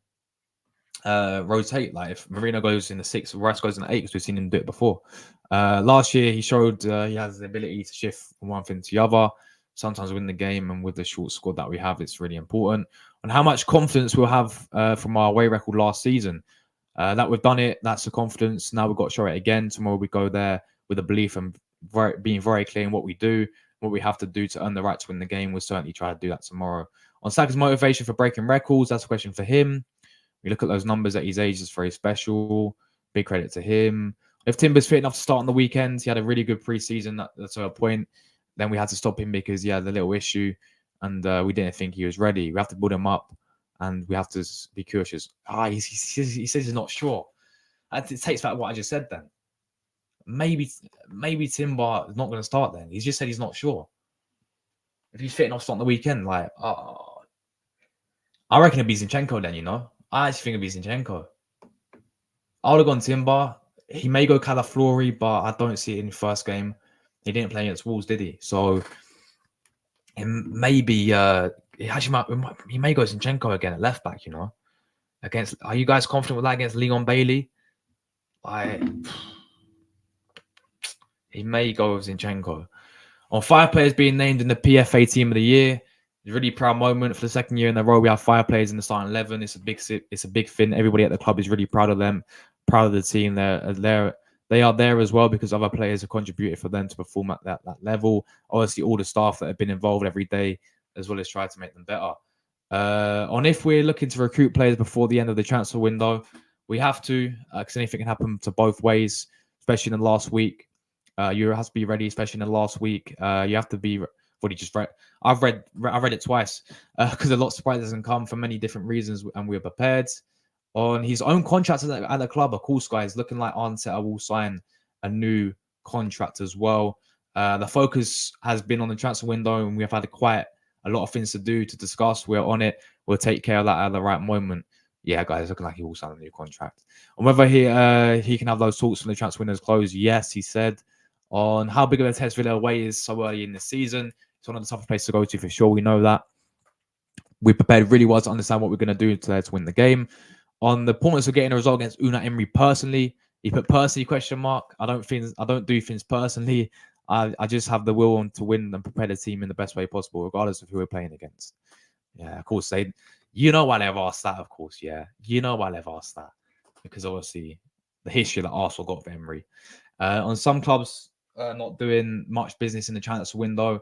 rotate? Like if Merino goes in the 6, Rice goes in the 8, because we've seen him do it before. Last year, he showed he has the ability to shift from one thing to the other, sometimes win the game, and with the short squad that we have, it's really important. And how much confidence we'll have from our away record last season. That we've done it, that's the confidence. Now we've got to show it again. Tomorrow we go there with a belief and being very clear in what we do, what we have to do to earn the right to win the game. We'll certainly try to do that tomorrow. On Saka's motivation for breaking records, that's a question for him. We look at those numbers at his age, it's very special. Big credit to him. If Timber's fit enough to start on the weekend, he had a really good preseason to a point. Then we had to stop him because he had a little issue, and we didn't think he was ready. We have to build him up, and we have to be cautious. He says he's not sure. It takes back what I just said then. Maybe Timber is not going to start then. He's just said he's not sure. If he's fit enough to start on the weekend, I reckon it'd be Zinchenko then, you know? I actually think it'd be Zinchenko. I would have gone Timber. He may go Calaflori, but I don't see it in the first game. He didn't play against Wolves, did he? So it may be he may go Zinchenko again at left back, you know. Are you guys confident with that against Leon Bailey? He may go with Zinchenko. On 5 players being named in the PFA Team of the Year, it's a really proud moment. For the second year in a row, we have 5 players in the starting 11. It's a big thing. Everybody at the club is really proud of them, proud of the team. They are there as well because other players have contributed for them to perform at that level. Obviously, all the staff that have been involved every day, as well as try to make them better. On if we're looking to recruit players before the end of the transfer window, we have to, because anything can happen to both ways, especially in the last week. You have to be ready, especially in the last week. You have to be. What he just read. I've read it twice because a lot of surprises can come for many different reasons, and we're prepared. On his own contract at the club, of course, guys, looking like Arteta will sign a new contract as well. The focus has been on the transfer window, and we have had quite a lot of things to do to discuss. We're on it. We'll take care of that at the right moment. Yeah, guys, looking like he will sign a new contract. On whether he can have those talks when the transfer window is closed, yes, he said. On how big of a test Villa away is so early in the season, it's one of the toughest places to go to for sure. We know that. We prepared really well to understand what we're going to do to win the game. On the importance of getting a result against Unai Emery personally, He put personally question mark. I don't do things personally. I just have the will to win and prepare the team in the best way possible, regardless of who we're playing against. Yeah, of course. You know why they've asked that, of course. Yeah, you know why they've asked that. Because obviously the history that Arsenal got with Emery. On some clubs not doing much business in the transfer window,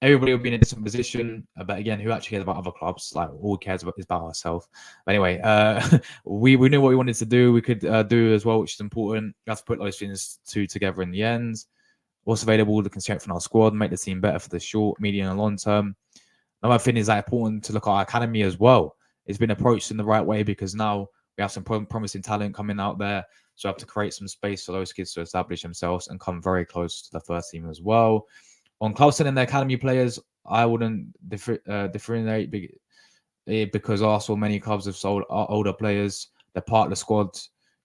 everybody will be in a different position. But again, who actually cares about other clubs? Like, all we cares about is about ourselves. But anyway, we knew what we wanted to do. We could do as well, which is important. We have to put those things together in the end. What's available to strengthen our squad, make the team better for the short, medium, and long term. Another thing is that important to look at our academy as well. It's been approached in the right way because now we have some promising talent coming out there. So we have to create some space for those kids to establish themselves and come very close to the first team as well. On club selling the academy players, I wouldn't differentiate because Arsenal, many clubs have sold older players. They're part of the squad.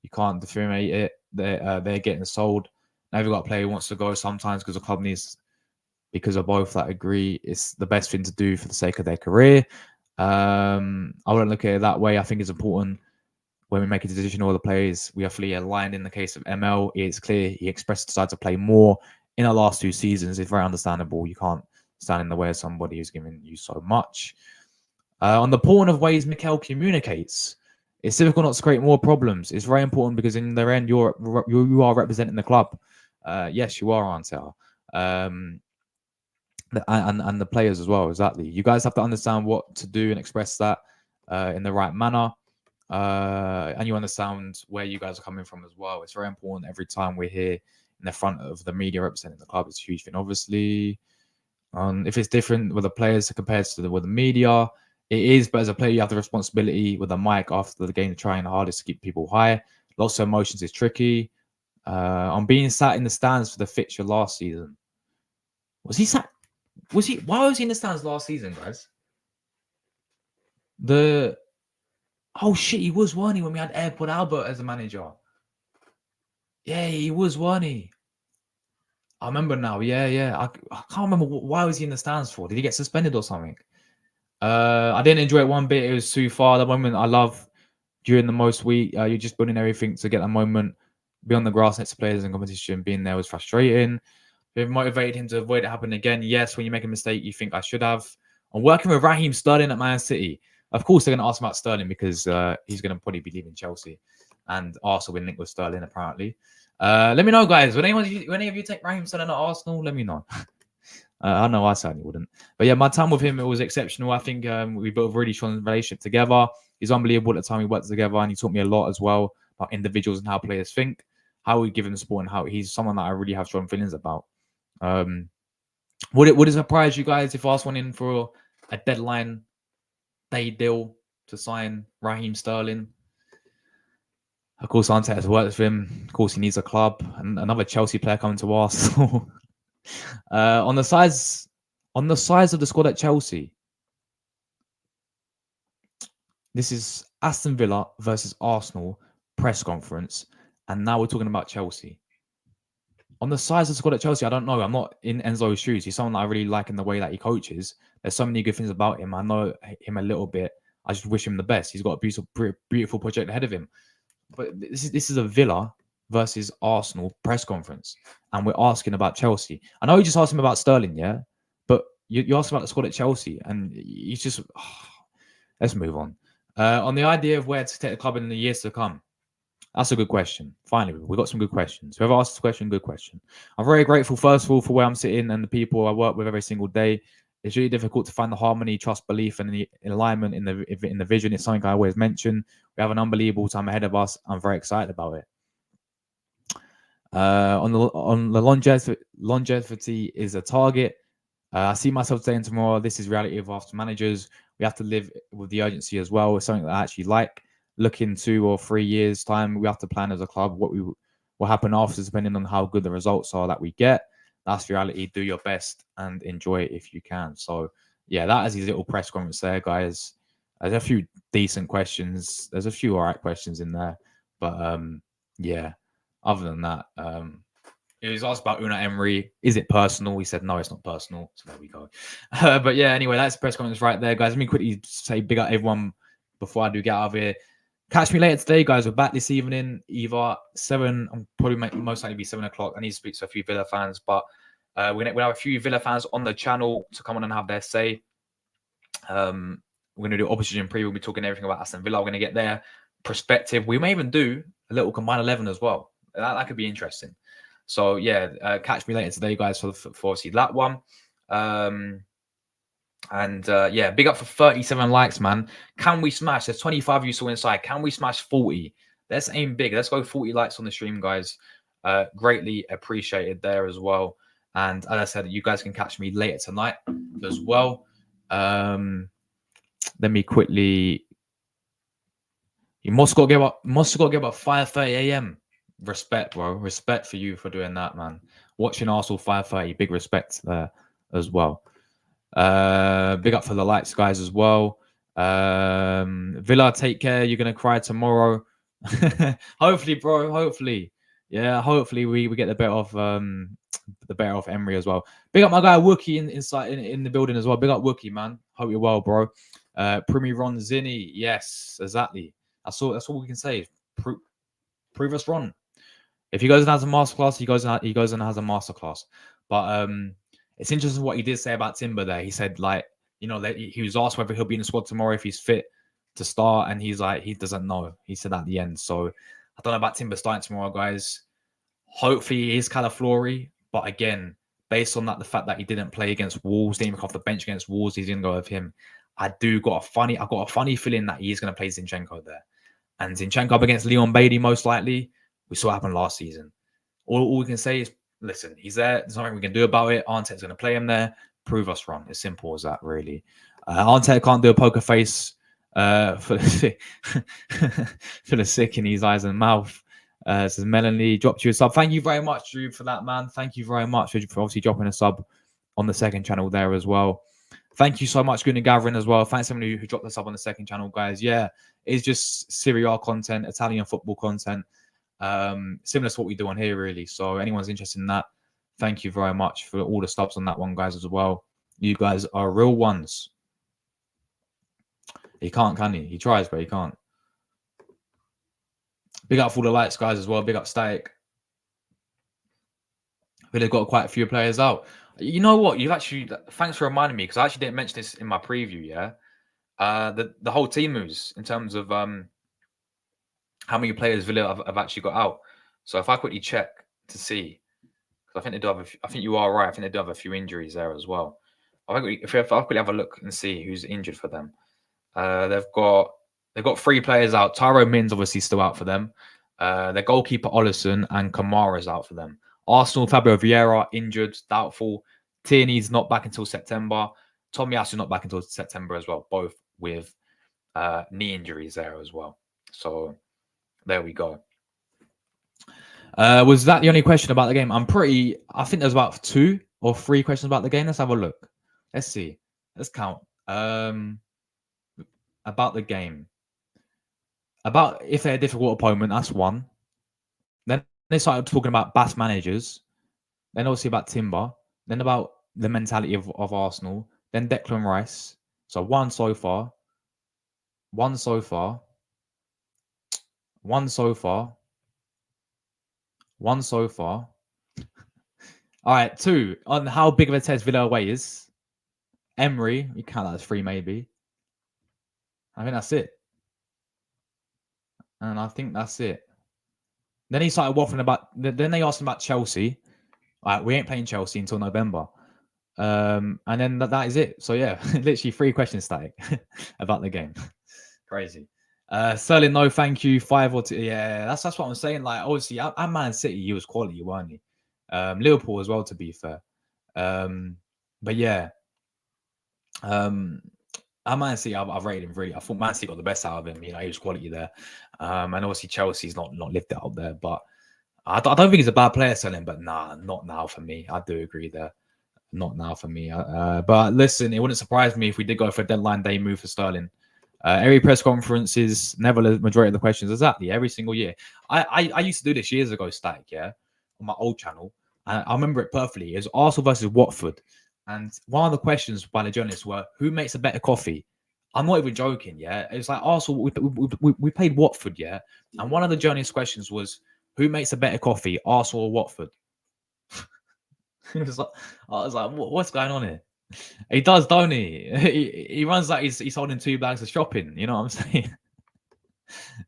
You can't differentiate it. They're getting sold. Now you've got a player who wants to go sometimes because the club needs, because of both that agree, it's the best thing to do for the sake of their career. I wouldn't look at it that way. I think it's important when we make a decision, all the players, we are fully aligned. In the case of ML, it's clear he expressed desire to play more in the last 2 seasons. It's very understandable. You can't stand in the way of somebody who's giving you so much. On the point of ways Mikel communicates, it's difficult not to create more problems. It's very important because in the end, you are representing the club. Yes, you are, Arteta. And the players as well, exactly. You guys have to understand what to do and express that in the right manner. And you understand where you guys are coming from as well. It's very important every time we're here in the front of the media representing the club. It's a huge thing, obviously. If it's different with the players compared to with the media, it is. But as a player, you have the responsibility with the mic after the game, trying hardest to keep people high. Lots of emotions is tricky. On being sat in the stands for the fixture last season, why was he in the stands last season, guys? Oh shit, he was, weren't he, when we had Airport Albert as a manager? Yeah, he was, weren't he? I remember now. Yeah. I can't remember why was he in the stands for. Did he get suspended or something? I didn't enjoy it one bit. It was too far. The moment I love during the most week, you're just building everything to get that moment. Be on the grass next to players in competition. Being there was frustrating. It motivated him to avoid it happening again. Yes, when you make a mistake, you think I should have. I'm working with Raheem Sterling at Man City. Of course, they're going to ask about Sterling because he's going to probably be leaving Chelsea, and Arsenal will link with Sterling apparently. Let me know, guys. When any of you take Raheem Sterling at Arsenal, let me know. I know I certainly wouldn't. But yeah, my time with him, it was exceptional. I think we built a really strong relationship together. He's unbelievable at the time we worked together, and he taught me a lot as well about individuals and how players think, how we give him the support, and how he's someone that I really have strong feelings about. Would it surprise you guys if Arsenal went in for a deadline day deal to sign Raheem Sterling? Of course, Arteta has worked with him. Of course, he needs a club. And another Chelsea player coming to Arsenal. On the size of the squad at Chelsea, this is Aston Villa versus Arsenal press conference, and now we're talking about Chelsea. On the size of the squad at Chelsea, I don't know. I'm not in Enzo's shoes. He's someone that I really like in the way that he coaches. There's so many good things about him. I know him a little bit. I just wish him the best. He's got a beautiful project ahead of him. But this is a Villa versus Arsenal press conference, and we're asking about Chelsea. I know you just asked him about Sterling, yeah, but you asked about the squad at Chelsea, and he's just. Let's move on. On the idea of where to take the club in the years to come, that's a good question. Finally, we got some good questions. Whoever asked this question, good question. I'm very grateful, first of all, for where I'm sitting and the people I work with every single day. It's really difficult to find the harmony, trust, belief, and the alignment in the vision. It's something I always mention. We have an unbelievable time ahead of us. I'm very excited about it. On the longevity is a target. I see myself saying tomorrow, this is reality of after managers. We have to live with the urgency as well. It's something that I actually like. Look in 2 or 3 years' time, we have to plan as a club what will happen after, depending on how good the results are that we get. That's reality. Do your best and enjoy it if you can. So, yeah, that is his little press conference there, guys. There's a few decent questions. There's a few all right questions in there. But, yeah, other than that, he was asked about Unai Emery. Is it personal? He said, no, it's not personal. So there we go. But, yeah, anyway, that's the press conference right there, guys. Let me quickly say big up everyone before I do get out of here. Catch me later today, guys. We're back this evening, either 7. I'm probably most likely be 7 o'clock. I need to speak to a few Villa fans, but we're gonna have a few Villa fans on the channel to come on and have their say. We're gonna do opposition preview. We'll be talking everything about Aston Villa. We're gonna get their perspective. We may even do a little combined 11 as well. That could be interesting. So yeah, catch me later today, guys, for obviously that one. Yeah, big up for 37 likes, man. Can we smash? There's 25 of you still inside. Can we smash 40? Let's aim big. Let's go 40 likes on the stream, guys. Greatly appreciated there as well. And as I said, you guys can catch me later tonight as well. Let me quickly. You must got to get up. 5:30 a.m. Respect, bro. Respect for you for doing that, man. Watching Arsenal 5:30. Big respect there as well. Big up for the lights, guys, as well. Villa, take care. You're gonna cry tomorrow. Hopefully, bro. Hopefully, yeah. Hopefully, we get the better of Emery as well. Big up my guy Wookie in the building as well. Big up Wookie, man. Hope you're well, bro. Primi Ron Zinni, yes, exactly. That's all we can say. Prove us wrong. If he goes and has a masterclass, he goes and has a masterclass. But it's interesting what he did say about Timber there. He said, like, you know, that he was asked whether he'll be in the squad tomorrow if he's fit to start, and he's like, he doesn't know. He said at the end. So I don't know about Timber starting tomorrow, guys. Hopefully he is Calaflori, but again, based on that, the fact that he didn't play against Wolves, didn't even come off the bench against Wolves, he's gonna go with him. I've got a funny feeling that he's gonna play Zinchenko there. And Zinchenko up against Leon Bailey, most likely. We saw what happened last season. All we can say is, listen, he's there. There's nothing we can do about it. Arteta's going to play him there. Prove us wrong. As simple as that, really. Arteta can't do a poker face for the sick in his eyes and mouth. Says Melanie, dropped you a sub. Thank you very much, Drew, for that, man. Thank you very much for obviously dropping a sub on the second channel there as well. Thank you so much, Gunnar Gathering, as well. Thanks to everyone who dropped the sub on the second channel, guys. Yeah, it's just Serie A content, Italian football content. Similar to what we do on here, really. So anyone's interested in that, thank you very much for all the subs on that one, guys, as well. You guys are real ones. He can't, can he? He tries, but he can't. Big up for all the lights, guys, as well. Big up Static. But they've got quite a few players out. You know what? You've actually, thanks for reminding me, because I actually didn't mention this in my preview, yeah? The whole team moves in terms of how many players Villa have actually got out. So if I quickly check to see, because I think they do have I think you are right. I think they do have a few injuries there as well. If I quickly have a look and see who's injured for them, they've got 3 players out. Tyro Mins obviously still out for them. Their goalkeeper Ollison and Kamara's out for them. Arsenal, Fabio Vieira injured, doubtful. Tierney's not back until September. Tomiyasu not back until September as well. Both with knee injuries there as well. So there we go. Was that the only question about the game? I think there's about 2 or 3 questions about the game. Let's have a look. Let's see. Let's count. About the game. About if they're a difficult opponent, that's 1. Then they started talking about Bass managers. Then obviously about Timber. Then about the mentality of Arsenal. Then Declan Rice. So 1 so far. 1 so far. 1 so far. 1 so far. All right, 2 on how big of a test Villa away is. Emery, you count that as 3 maybe. I think that's it. And I think that's it. Then he started waffling about. Then they asked him about Chelsea. All right, we ain't playing Chelsea until November. And then that is it. So yeah, literally 3 questions static about the game. Crazy. Sterling, no, thank you. 5 or 2. Yeah, that's what I'm saying. Like, obviously, at Man City, he was quality, weren't he? Liverpool as well, to be fair. But yeah, at Man City, I've rated him really. I thought Man City got the best out of him. You know, he was quality there. And obviously, Chelsea's not lifted up there. But I don't think he's a bad player, Sterling. But nah, not now for me. I do agree there. Not now for me. But listen, it wouldn't surprise me if we did go for a deadline day move for Sterling. Every press conferences, never the majority of the questions. Exactly, every single year. I used to do this years ago, Static, yeah, on my old channel. And I remember it perfectly. It was Arsenal versus Watford. And one of the questions by the journalists were, who makes a better coffee, I'm not even joking, yeah. It's like Arsenal, we played Watford, yeah. And one of the journalist questions was, who makes a better coffee, Arsenal or Watford? I was like, what's going on here? He does, don't he? He runs like he's holding 2 bags of shopping. You know what I'm saying?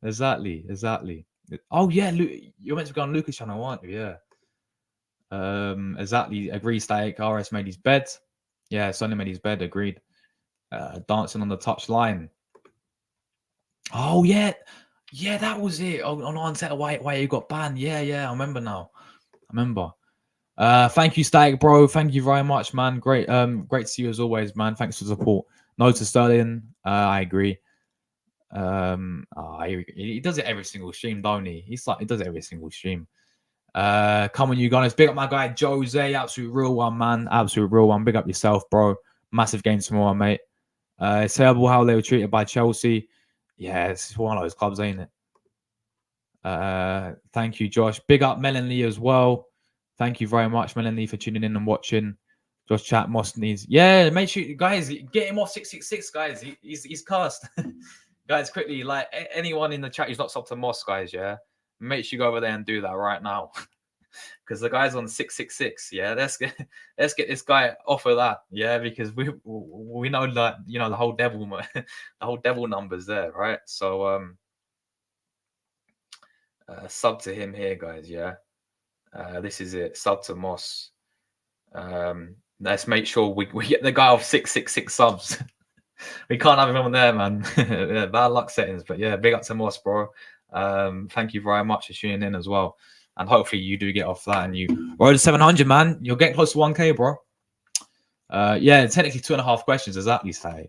Exactly. Oh yeah, you're meant to be on Lucas channel, aren't you? Yeah. Exactly. Agree. Static. RS made his bed. Yeah, Sonny made his bed. Agreed. Dancing on the touch line. Oh yeah, that was it. On Arteta, why you got banned? Yeah, I remember now. Thank you, Static, bro. Thank you very much, man. Great to see you as always, man. Thanks for the support. No to Sterling. I agree. He does it every single stream, don't he? He does it every single stream. Come on, you guys. Big up my guy Jose, absolute real one, man. Absolute real one. Big up yourself, bro. Massive game tomorrow, mate. It's terrible how they were treated by Chelsea. Yeah, it's one of those clubs, ain't it? Thank you, Josh. Big up Melanie as well. Thank you very much, Melanie, for tuning in and watching. Josh Chat Moss needs. Yeah, make sure, guys, get him off 666, guys. He's cursed. Guys, quickly, like anyone in the chat who's not subbed to Moss, guys, yeah, make sure you go over there and do that right now. Because the guy's on 666. Yeah, let's get this guy off of that. Yeah, because we know that, you know, the whole devil numbers there, right? So sub to him here, guys. Yeah, this is it. Sub to Moss. Let's make sure we get the guy off 666 subs. We can't have him on there, man. Yeah, bad luck settings, but yeah, big up to Moss, bro. Thank you very much for tuning in as well. And hopefully you do get off that and you roll to 700, man. You'll get close to 1K, bro. Yeah, technically 2.5 questions, exactly, say.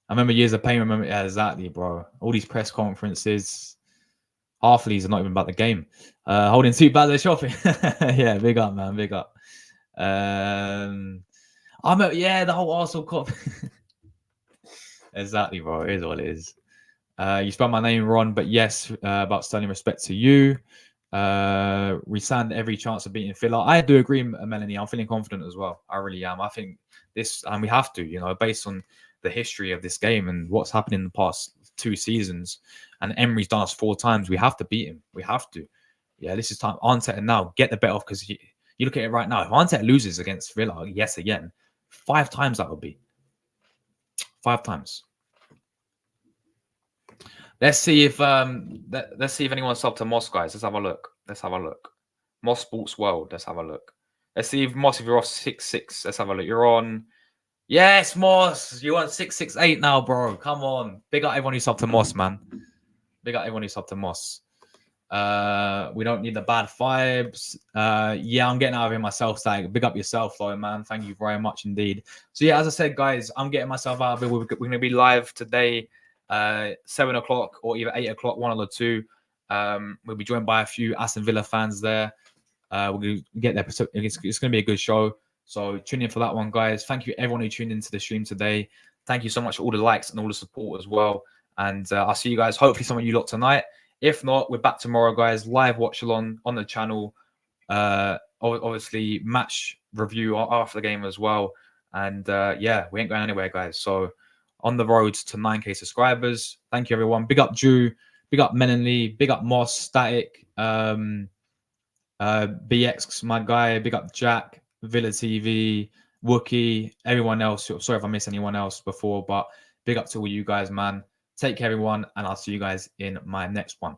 I remember years of pain. Yeah, exactly, bro. All these press conferences, half of these are not even about the game. Holding 2 bags of shopping. Yeah, big up, man. Big up. The whole Arsenal Cup. Exactly, bro. It is what it is. You spelled my name wrong, but yes, about Sterling, respect to you. We stand every chance of beating Villa. I do agree, Melanie. I'm feeling confident as well. I really am. I think this, and we have to, you know, based on the history of this game and what's happened in the past 2 seasons. And Emery's done us 4 times. We have to beat him. We have to. Yeah, this is time. Arteta now, get the bet off, because you look at it right now. If Arteta loses against Villa, yes, again, 5 times that would be. 5 times. Let's see if anyone's subbed to Moss, guys. Let's have a look. Moss Sports World. Let's have a look. Let's see if Moss, if you're off 666. Let's have a look. You're on. Yes, Moss. You're on 668 now, bro. Come on. Big up everyone who subbed to Moss, man. Big up everyone who subbed to Moss. We don't need the bad vibes. Yeah, I'm getting out of here myself. So big up yourself, though, man. Thank you very much indeed. So yeah, as I said, guys, I'm getting myself out of it. We're going to be live today. 7 o'clock or either 8 o'clock, one of the two. We'll be joined by a few Aston Villa fans there. We're going to get there. It's going to be a good show. So tune in for that one, guys. Thank you, everyone who tuned into the stream today. Thank you so much for all the likes and all the support as well. And I'll see you guys, hopefully some of you lot tonight. If not, we're back tomorrow, guys. Live watch along on the channel. Obviously, match review after the game as well. And yeah, we ain't going anywhere, guys. So on the road to 9K subscribers. Thank you, everyone. Big up Drew. Big up Melanie. Big up Moss, Static, BX, my guy. Big up Jack, Villa TV, Wookie, everyone else. Sorry if I missed anyone else before, but big up to all you guys, man. Take care, everyone, and I'll see you guys in my next one.